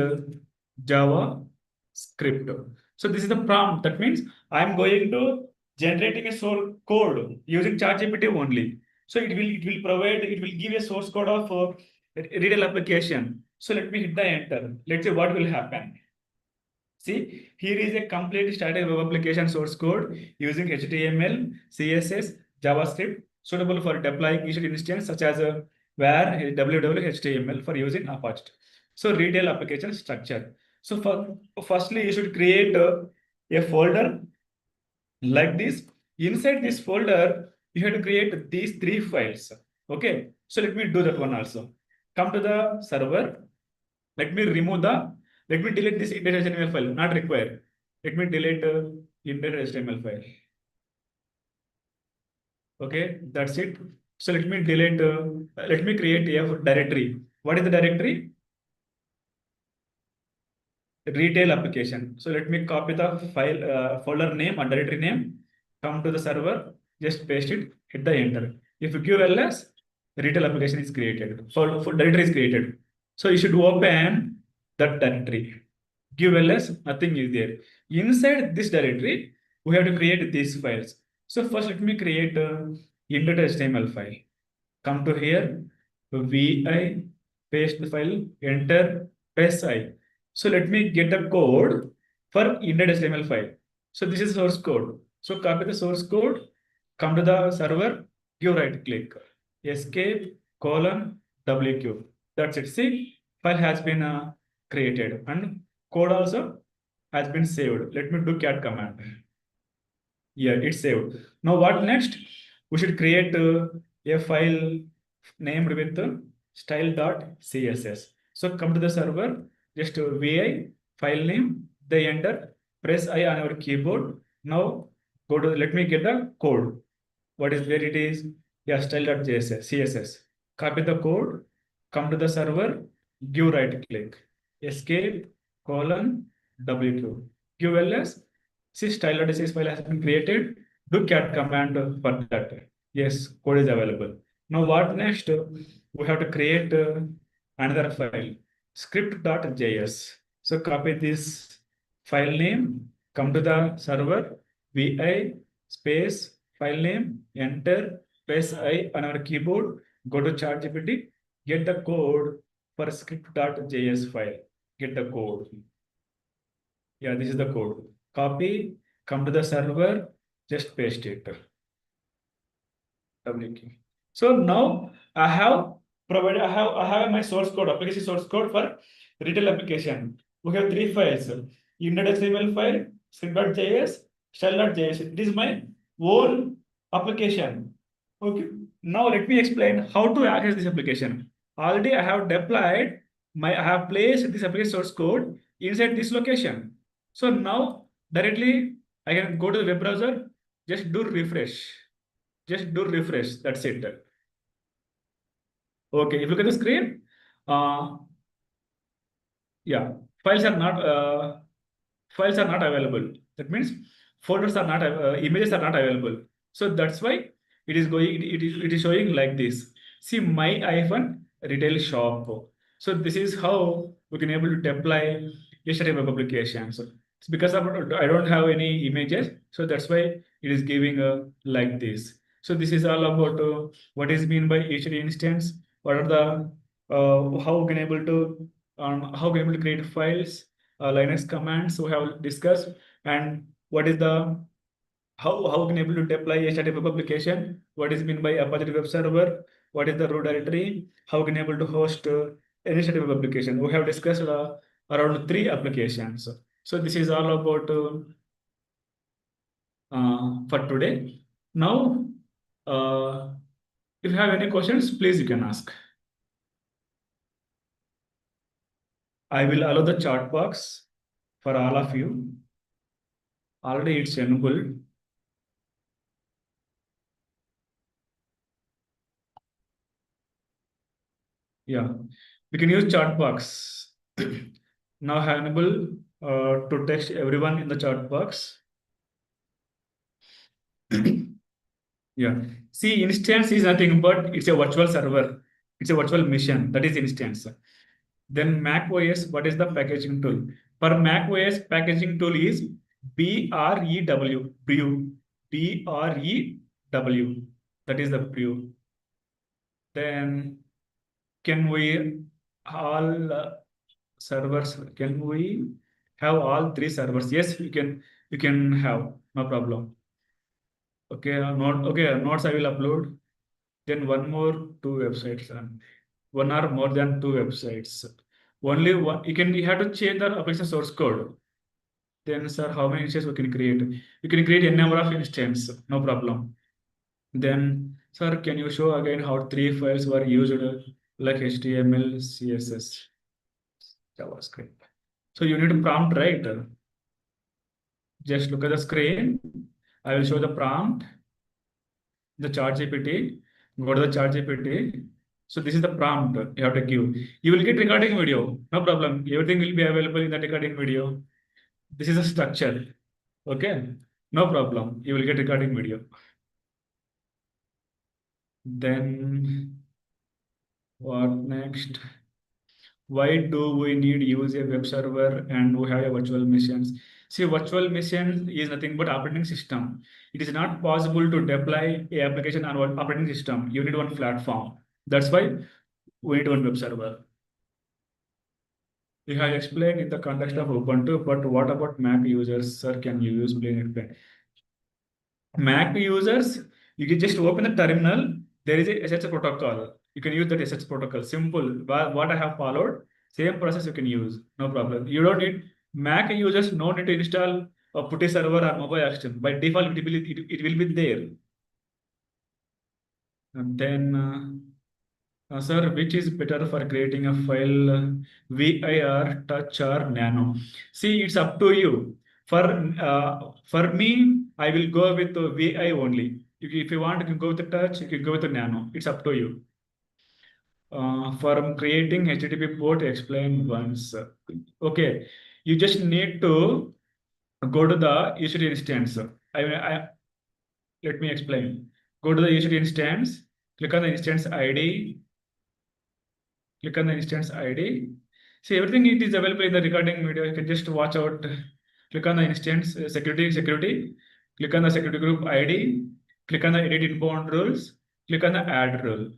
JavaScript. So this is the prompt. That means I'm going to generating a source code using ChatGPT only. So it will give a source code of retail application. So let me hit the enter. Let's see what will happen. See, here is a complete static web application source code using HTML, CSS, JavaScript, suitable for deploying each instance such as where www.html for using Apache. So retail application structure. So firstly, you should create a folder like this. Inside this folder, you have to create these three files. Okay, so let me do that one also. Come to the server. Let me delete this index.html file, not required. Let me delete index.html file. Okay, that's it. So let me delete, let me create a directory. What is the directory? Retail application. So let me copy the file, folder name and directory name. Come to the server, just paste it, hit the enter. If you give ls, retail application is created. For directory is created. So you should open that directory. Give ls, nothing is there. Inside this directory, we have to create these files. So first let me create index.html file. Come to here, vi, paste the file, enter, press I. So let me get the code for index.html file. So this is source code. So copy the source code, come to the server, give right click, escape, :wq. That's it. See, file has been created and code also has been saved. Let me do cat command. Yeah, it's saved. Now what next? We should create a file named with style.css. So come to the server, just vi, file name, the enter, press I on our keyboard. Now go to, let me get the code. What is where it is? Yeah, style.css. Copy the code, come to the server, give right click, escape, :wq. Give ls. See, style.css file has been created. Do cat command for that. Yes, code is available. Now what next? We have to create another file, script.js. So copy this file name, come to the server, vi, space, file name, enter, press I on our keyboard, go to ChatGPT, get the code for script.js file. Get the code. Yeah, this is the code. Copy, come to the server, just paste it. WQ. So now I have my source code, application source code for retail application. We have three files: index.html file, script.js, style.js. It is my own application. Okay. Now let me explain how to access this application. already I have deployed I have placed this application source code inside this location. So now directly I can go to the web browser, just do refresh. Just do refresh. That's it. Okay, if you look at the screen, uh, yeah, files are not files are not available. That means folders are not images are not available. So that's why it is going. It is showing like this. See my iPhone retail shop. So this is how we can able to deploy yesterday web application. So it's because I don't have any images, so that's why it is giving like this. So this is all about what is mean by yesterday instance. What are the how we can able to how we can able to create files, Linux commands we have discussed, and what is the how can able to deploy HTTP web application, what is mean by Apache web server, what is the root directory, how can able to host any HTTP web application. We have discussed around 3 applications. So this is all about for today. Now, if you have any questions, please you can ask. I will allow the chat box for all of you. Already it's enabled. Yeah, we can use chat box. Now I have enable to text everyone in the chat box. Yeah, see, instance is nothing but it's a virtual server. It's a virtual machine. That is instance. Then Mac OS, what is the packaging tool? For Mac OS, packaging tool is BREW. BREW. That is the brew. Then can we all servers? Can we have all 3 servers? Yes, you can have, no problem. Okay, notes I will upload. Then one more 2 websites and one or more than 2 websites. Only one you have to change the application source code. Then sir, how many instances we can create? You can create a number of instances, no problem. Then sir, can you show again how 3 files were used like HTML, CSS, JavaScript? So you need to prompt, right? Just look at the screen. I will show the prompt, the chat GPT. Go to the chat GPT. So this is the prompt you have to give. You will get recording video, no problem. Everything will be available in the recording video. This is a structure. Okay, no problem. You will get recording video. Then what next? Why do we need use a web server and we have a virtual machines? See, virtual machine is nothing but operating system. It is not possible to deploy a application on one operating system. You need one platform. That's why we need one web server. You have explained in the context of Ubuntu, but what about Mac users? Sir, can you use plain explain? Mac users, you can just open the terminal. There is a SSH protocol. You can use that SSH protocol. Simple. What I have followed, same process you can use. No problem. You don't need Mac users. No need to install a putty server or mobile action. By default, it will be there. And then, sir, which is better for creating a file, VIR, touch or nano? See, it's up to you. For me, I will go with the VI only. If you want, you can go with the touch. You can go with the nano. It's up to you. For creating HTTP port, explain once. Okay, you just need to go to the user instance. Let me explain. Go to the user instance. Click on the instance ID. Click on the instance ID. See, everything it is available in the recording video. You can just watch out. Click on the instance security. Click on the security group ID. Click on the edit inbound rules. Click on the add rule.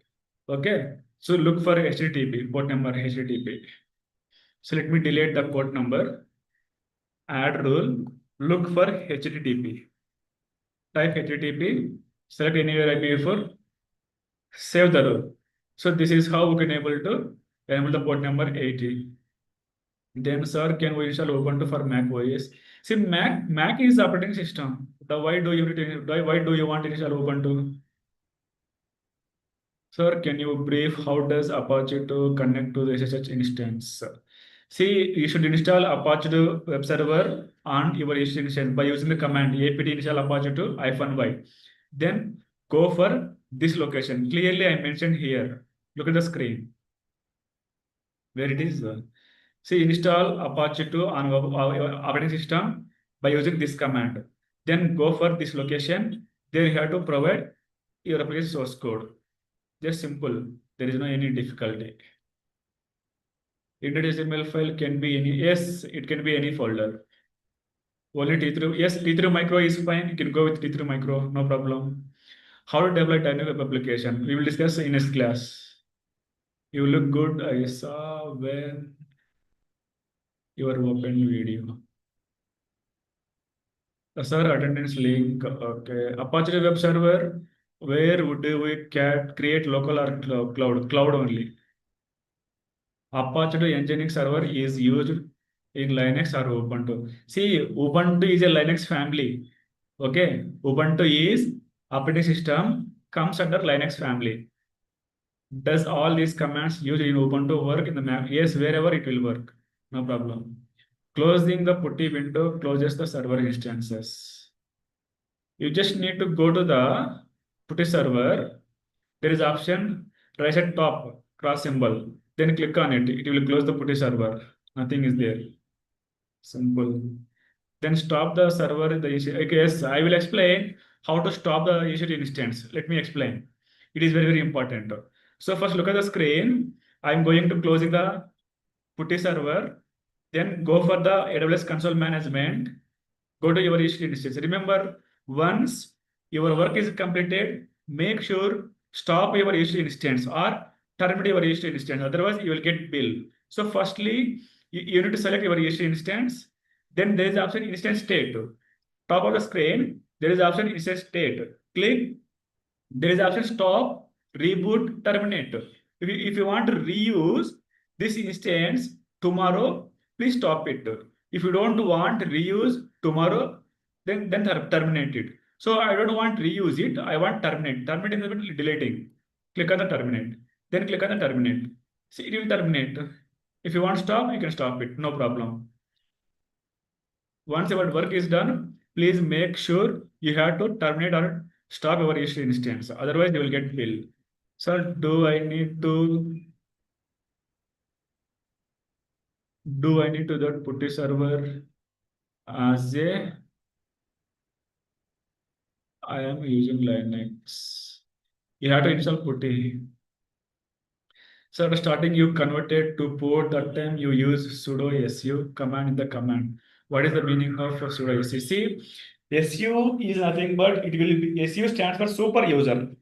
Okay. So look for HTTP port number HTTP. So let me delete the port number. Add rule. Look for HTTP. Type HTTP. Select anywhere IPv4. Save the rule. So this is how we can able to enable the port number 80. Then, sir, can we install Ubuntu for Mac OS? See, Mac is the operating system. Why do you want to install Ubuntu? Sir, can you brief how does Apache to connect to the SSH instance? See, you should install Apache to web server on your SSH instance by using the command apt install Apache to -y. Then go for this location. Clearly, I mentioned here. Look at the screen where it is. See, install Apache to on our operating system by using this command. Then go for this location. Then you have to provide your application source code. Just simple. There is no any difficulty. Index.html file can be any. Yes, it can be any folder. Only T3. Yes, T3 micro is fine. You can go with T3 micro, no problem. How to develop dynamic web application? We will discuss in this class. You look good. I saw when you are open video. Sir, attendance link. Okay. Apache web server. Where would we create local or cloud? Cloud only. Apache Nginx server is used in Linux or Ubuntu. See, Ubuntu is a Linux family. Okay, Ubuntu is operating system comes under Linux family. Does all these commands used in Ubuntu work in the map? Yes, wherever it will work. No problem. Closing the putty window closes the server instances. You just need to go to the putty server. There is option right at top cross symbol. Then click on it. It will close the putty server. Nothing is there. Simple. Then stop the server. Okay, yes, I will explain how to stop the issue instance. Let me explain. It is very, very important. So first look at the screen. I'm going to closing the putty server. Then go for the AWS console management. Go to your issue instance. Remember, once your work is completed, make sure stop your issue instance or terminate your issue instance. Otherwise, you will get bill. So firstly, you need to select your issue instance. Then there is option instance state. Top of the screen, there is option instance state. Click. There is option stop, reboot, terminate. If you want to reuse this instance tomorrow, please stop it. If you don't want to reuse tomorrow, then terminate it. So I don't want to reuse it. I want terminate. Terminate is deleting. Click on the terminate. Then click on the terminate. See, it will terminate. If you want to stop, you can stop it. No problem. Once your work is done, please make sure you have to terminate or stop your issue instance. Otherwise, you will get bill. So do I need to that putty server as a I am using Linux. You have to install putty. So starting you converted to port, that time you use sudo su command in the command. What is the meaning of sudo su? See, su is nothing but it will be su stands for super user.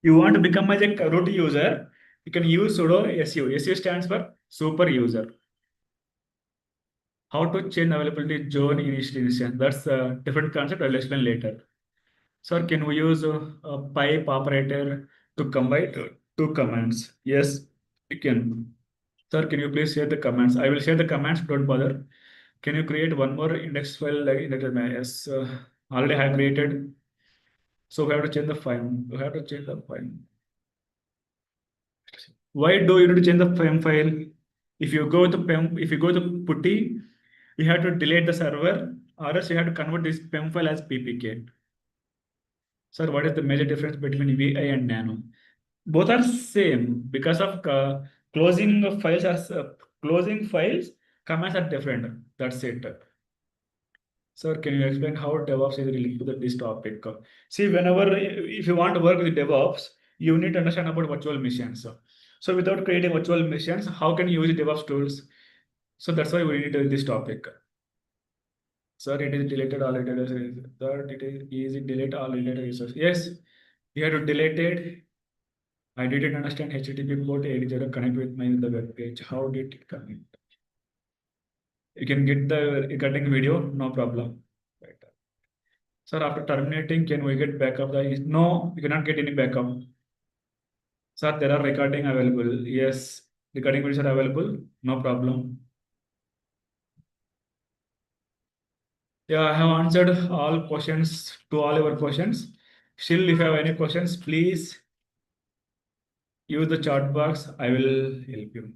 You want to become as a root user, you can use sudo su. Su stands for super user. How to change availability zone in each instance? That's a different concept. I will explain later. Sir, can we use a pipe operator to combine two commands? Yes, we can. Sir, can you please share the commands? I will share the commands. Don't bother. Can you create one more index file like in the yes? Already I have created. So we have to change the file. We have to change the file. Why do you need to change the PEM file? If you go to PEM, if you go to putty, you have to delete the server, or else you have to convert this PEM file as PPK. Sir, what is the major difference between VI and Nano? Both are same because of closing files are closing files. Commands are different. That's it. Sir, can you explain how DevOps is related to this topic? See, whenever if you want to work with DevOps, you need to understand about virtual machines. So without creating virtual machines, how can you use DevOps tools? So that's why we need to this topic. Sir, it is deleted all data. Third, it is easy delete all data users. Yes, you have to delete it. I didn't understand HTTP port 80 connect with my the web page. How did it connect? You can get the recording video, no problem. Right. Sir, after terminating, can we get backup? No, you cannot get any backup. Sir, there are recording available. Yes, recording videos are available. No problem. Yeah, I have answered all questions to all your questions. Still, if you have any questions, please use the chat box. I will help you.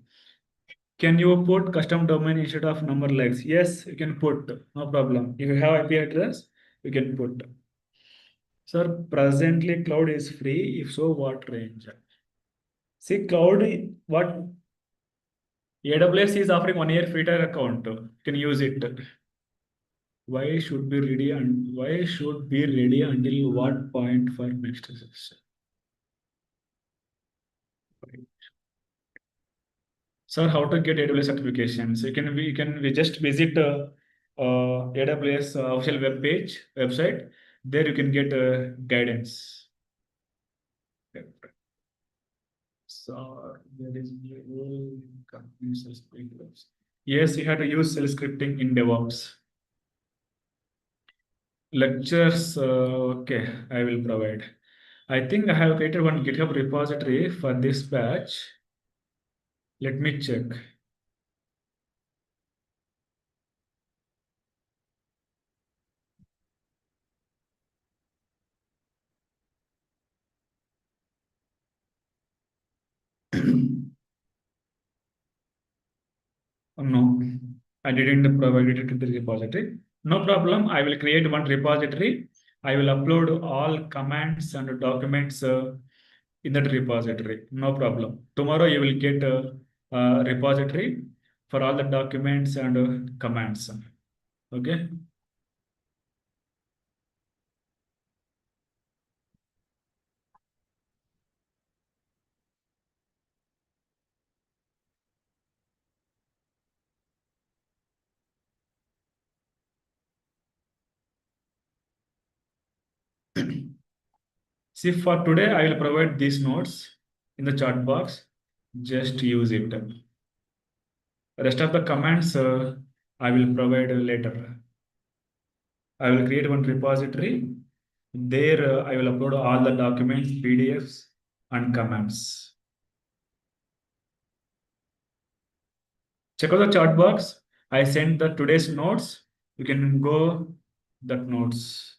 Can you put custom domain instead of number legs? Yes, you can put, no problem. If you have IP address, you can put. Sir, presently cloud is free. If so, what range? See, cloud, what AWS is offering 1 year free trial account. You can use it. Why should be ready and why should be ready until what point for next session? Sir, how to get AWS certification? So we just visit AWS official website. There you can get guidance. So there is yes, you have to use shell scripting in DevOps. Lectures, okay, I will provide. I think I have created one GitHub repository for this batch. Let me check. No, I didn't provide it to the repository. No problem. I will create one repository. I will upload all commands and documents in that repository. No problem. Tomorrow you will get a repository for all the documents and commands. Okay. See, for today, I will provide these notes in the chat box. Just use it. Rest of the commands I will provide later. I will create one repository. There I will upload all the documents, PDFs, and commands. Check out the chat box. I sent the today's notes. You can go that notes.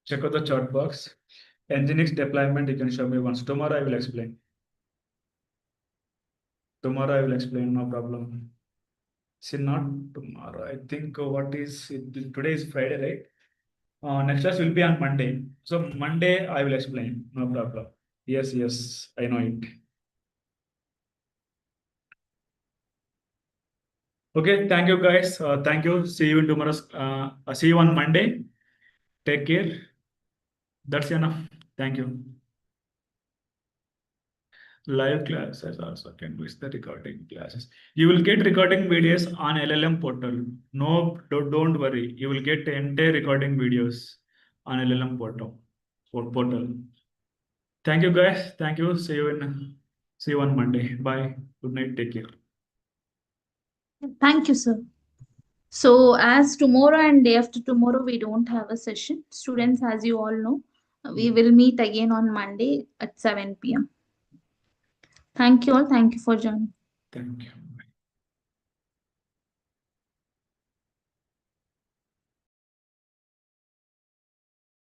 Check out the chat box. Nginx deployment, you can show me once. Tomorrow I will explain. Tomorrow I will explain, no problem. See, not tomorrow. I think what is it? Today is Friday, right? Next class will be on Monday. So Monday I will explain. No problem. Yes, yes, I know it. Okay, thank you guys. Thank you. See you in tomorrow's. See you on Monday. Take care. That's enough. Thank you. Live classes also can use the recording classes. You will get recording videos on LLM portal. No, don't worry. You will get entire recording videos on LLM portal. Thank you guys. Thank you. See you on Monday. Bye. Good night. Take care. Thank you, sir. So, as tomorrow and day after tomorrow, we don't have a session. Students, as you all know, we will meet again on Monday at 7 p.m. Thank you all. Thank you for joining. Thank you.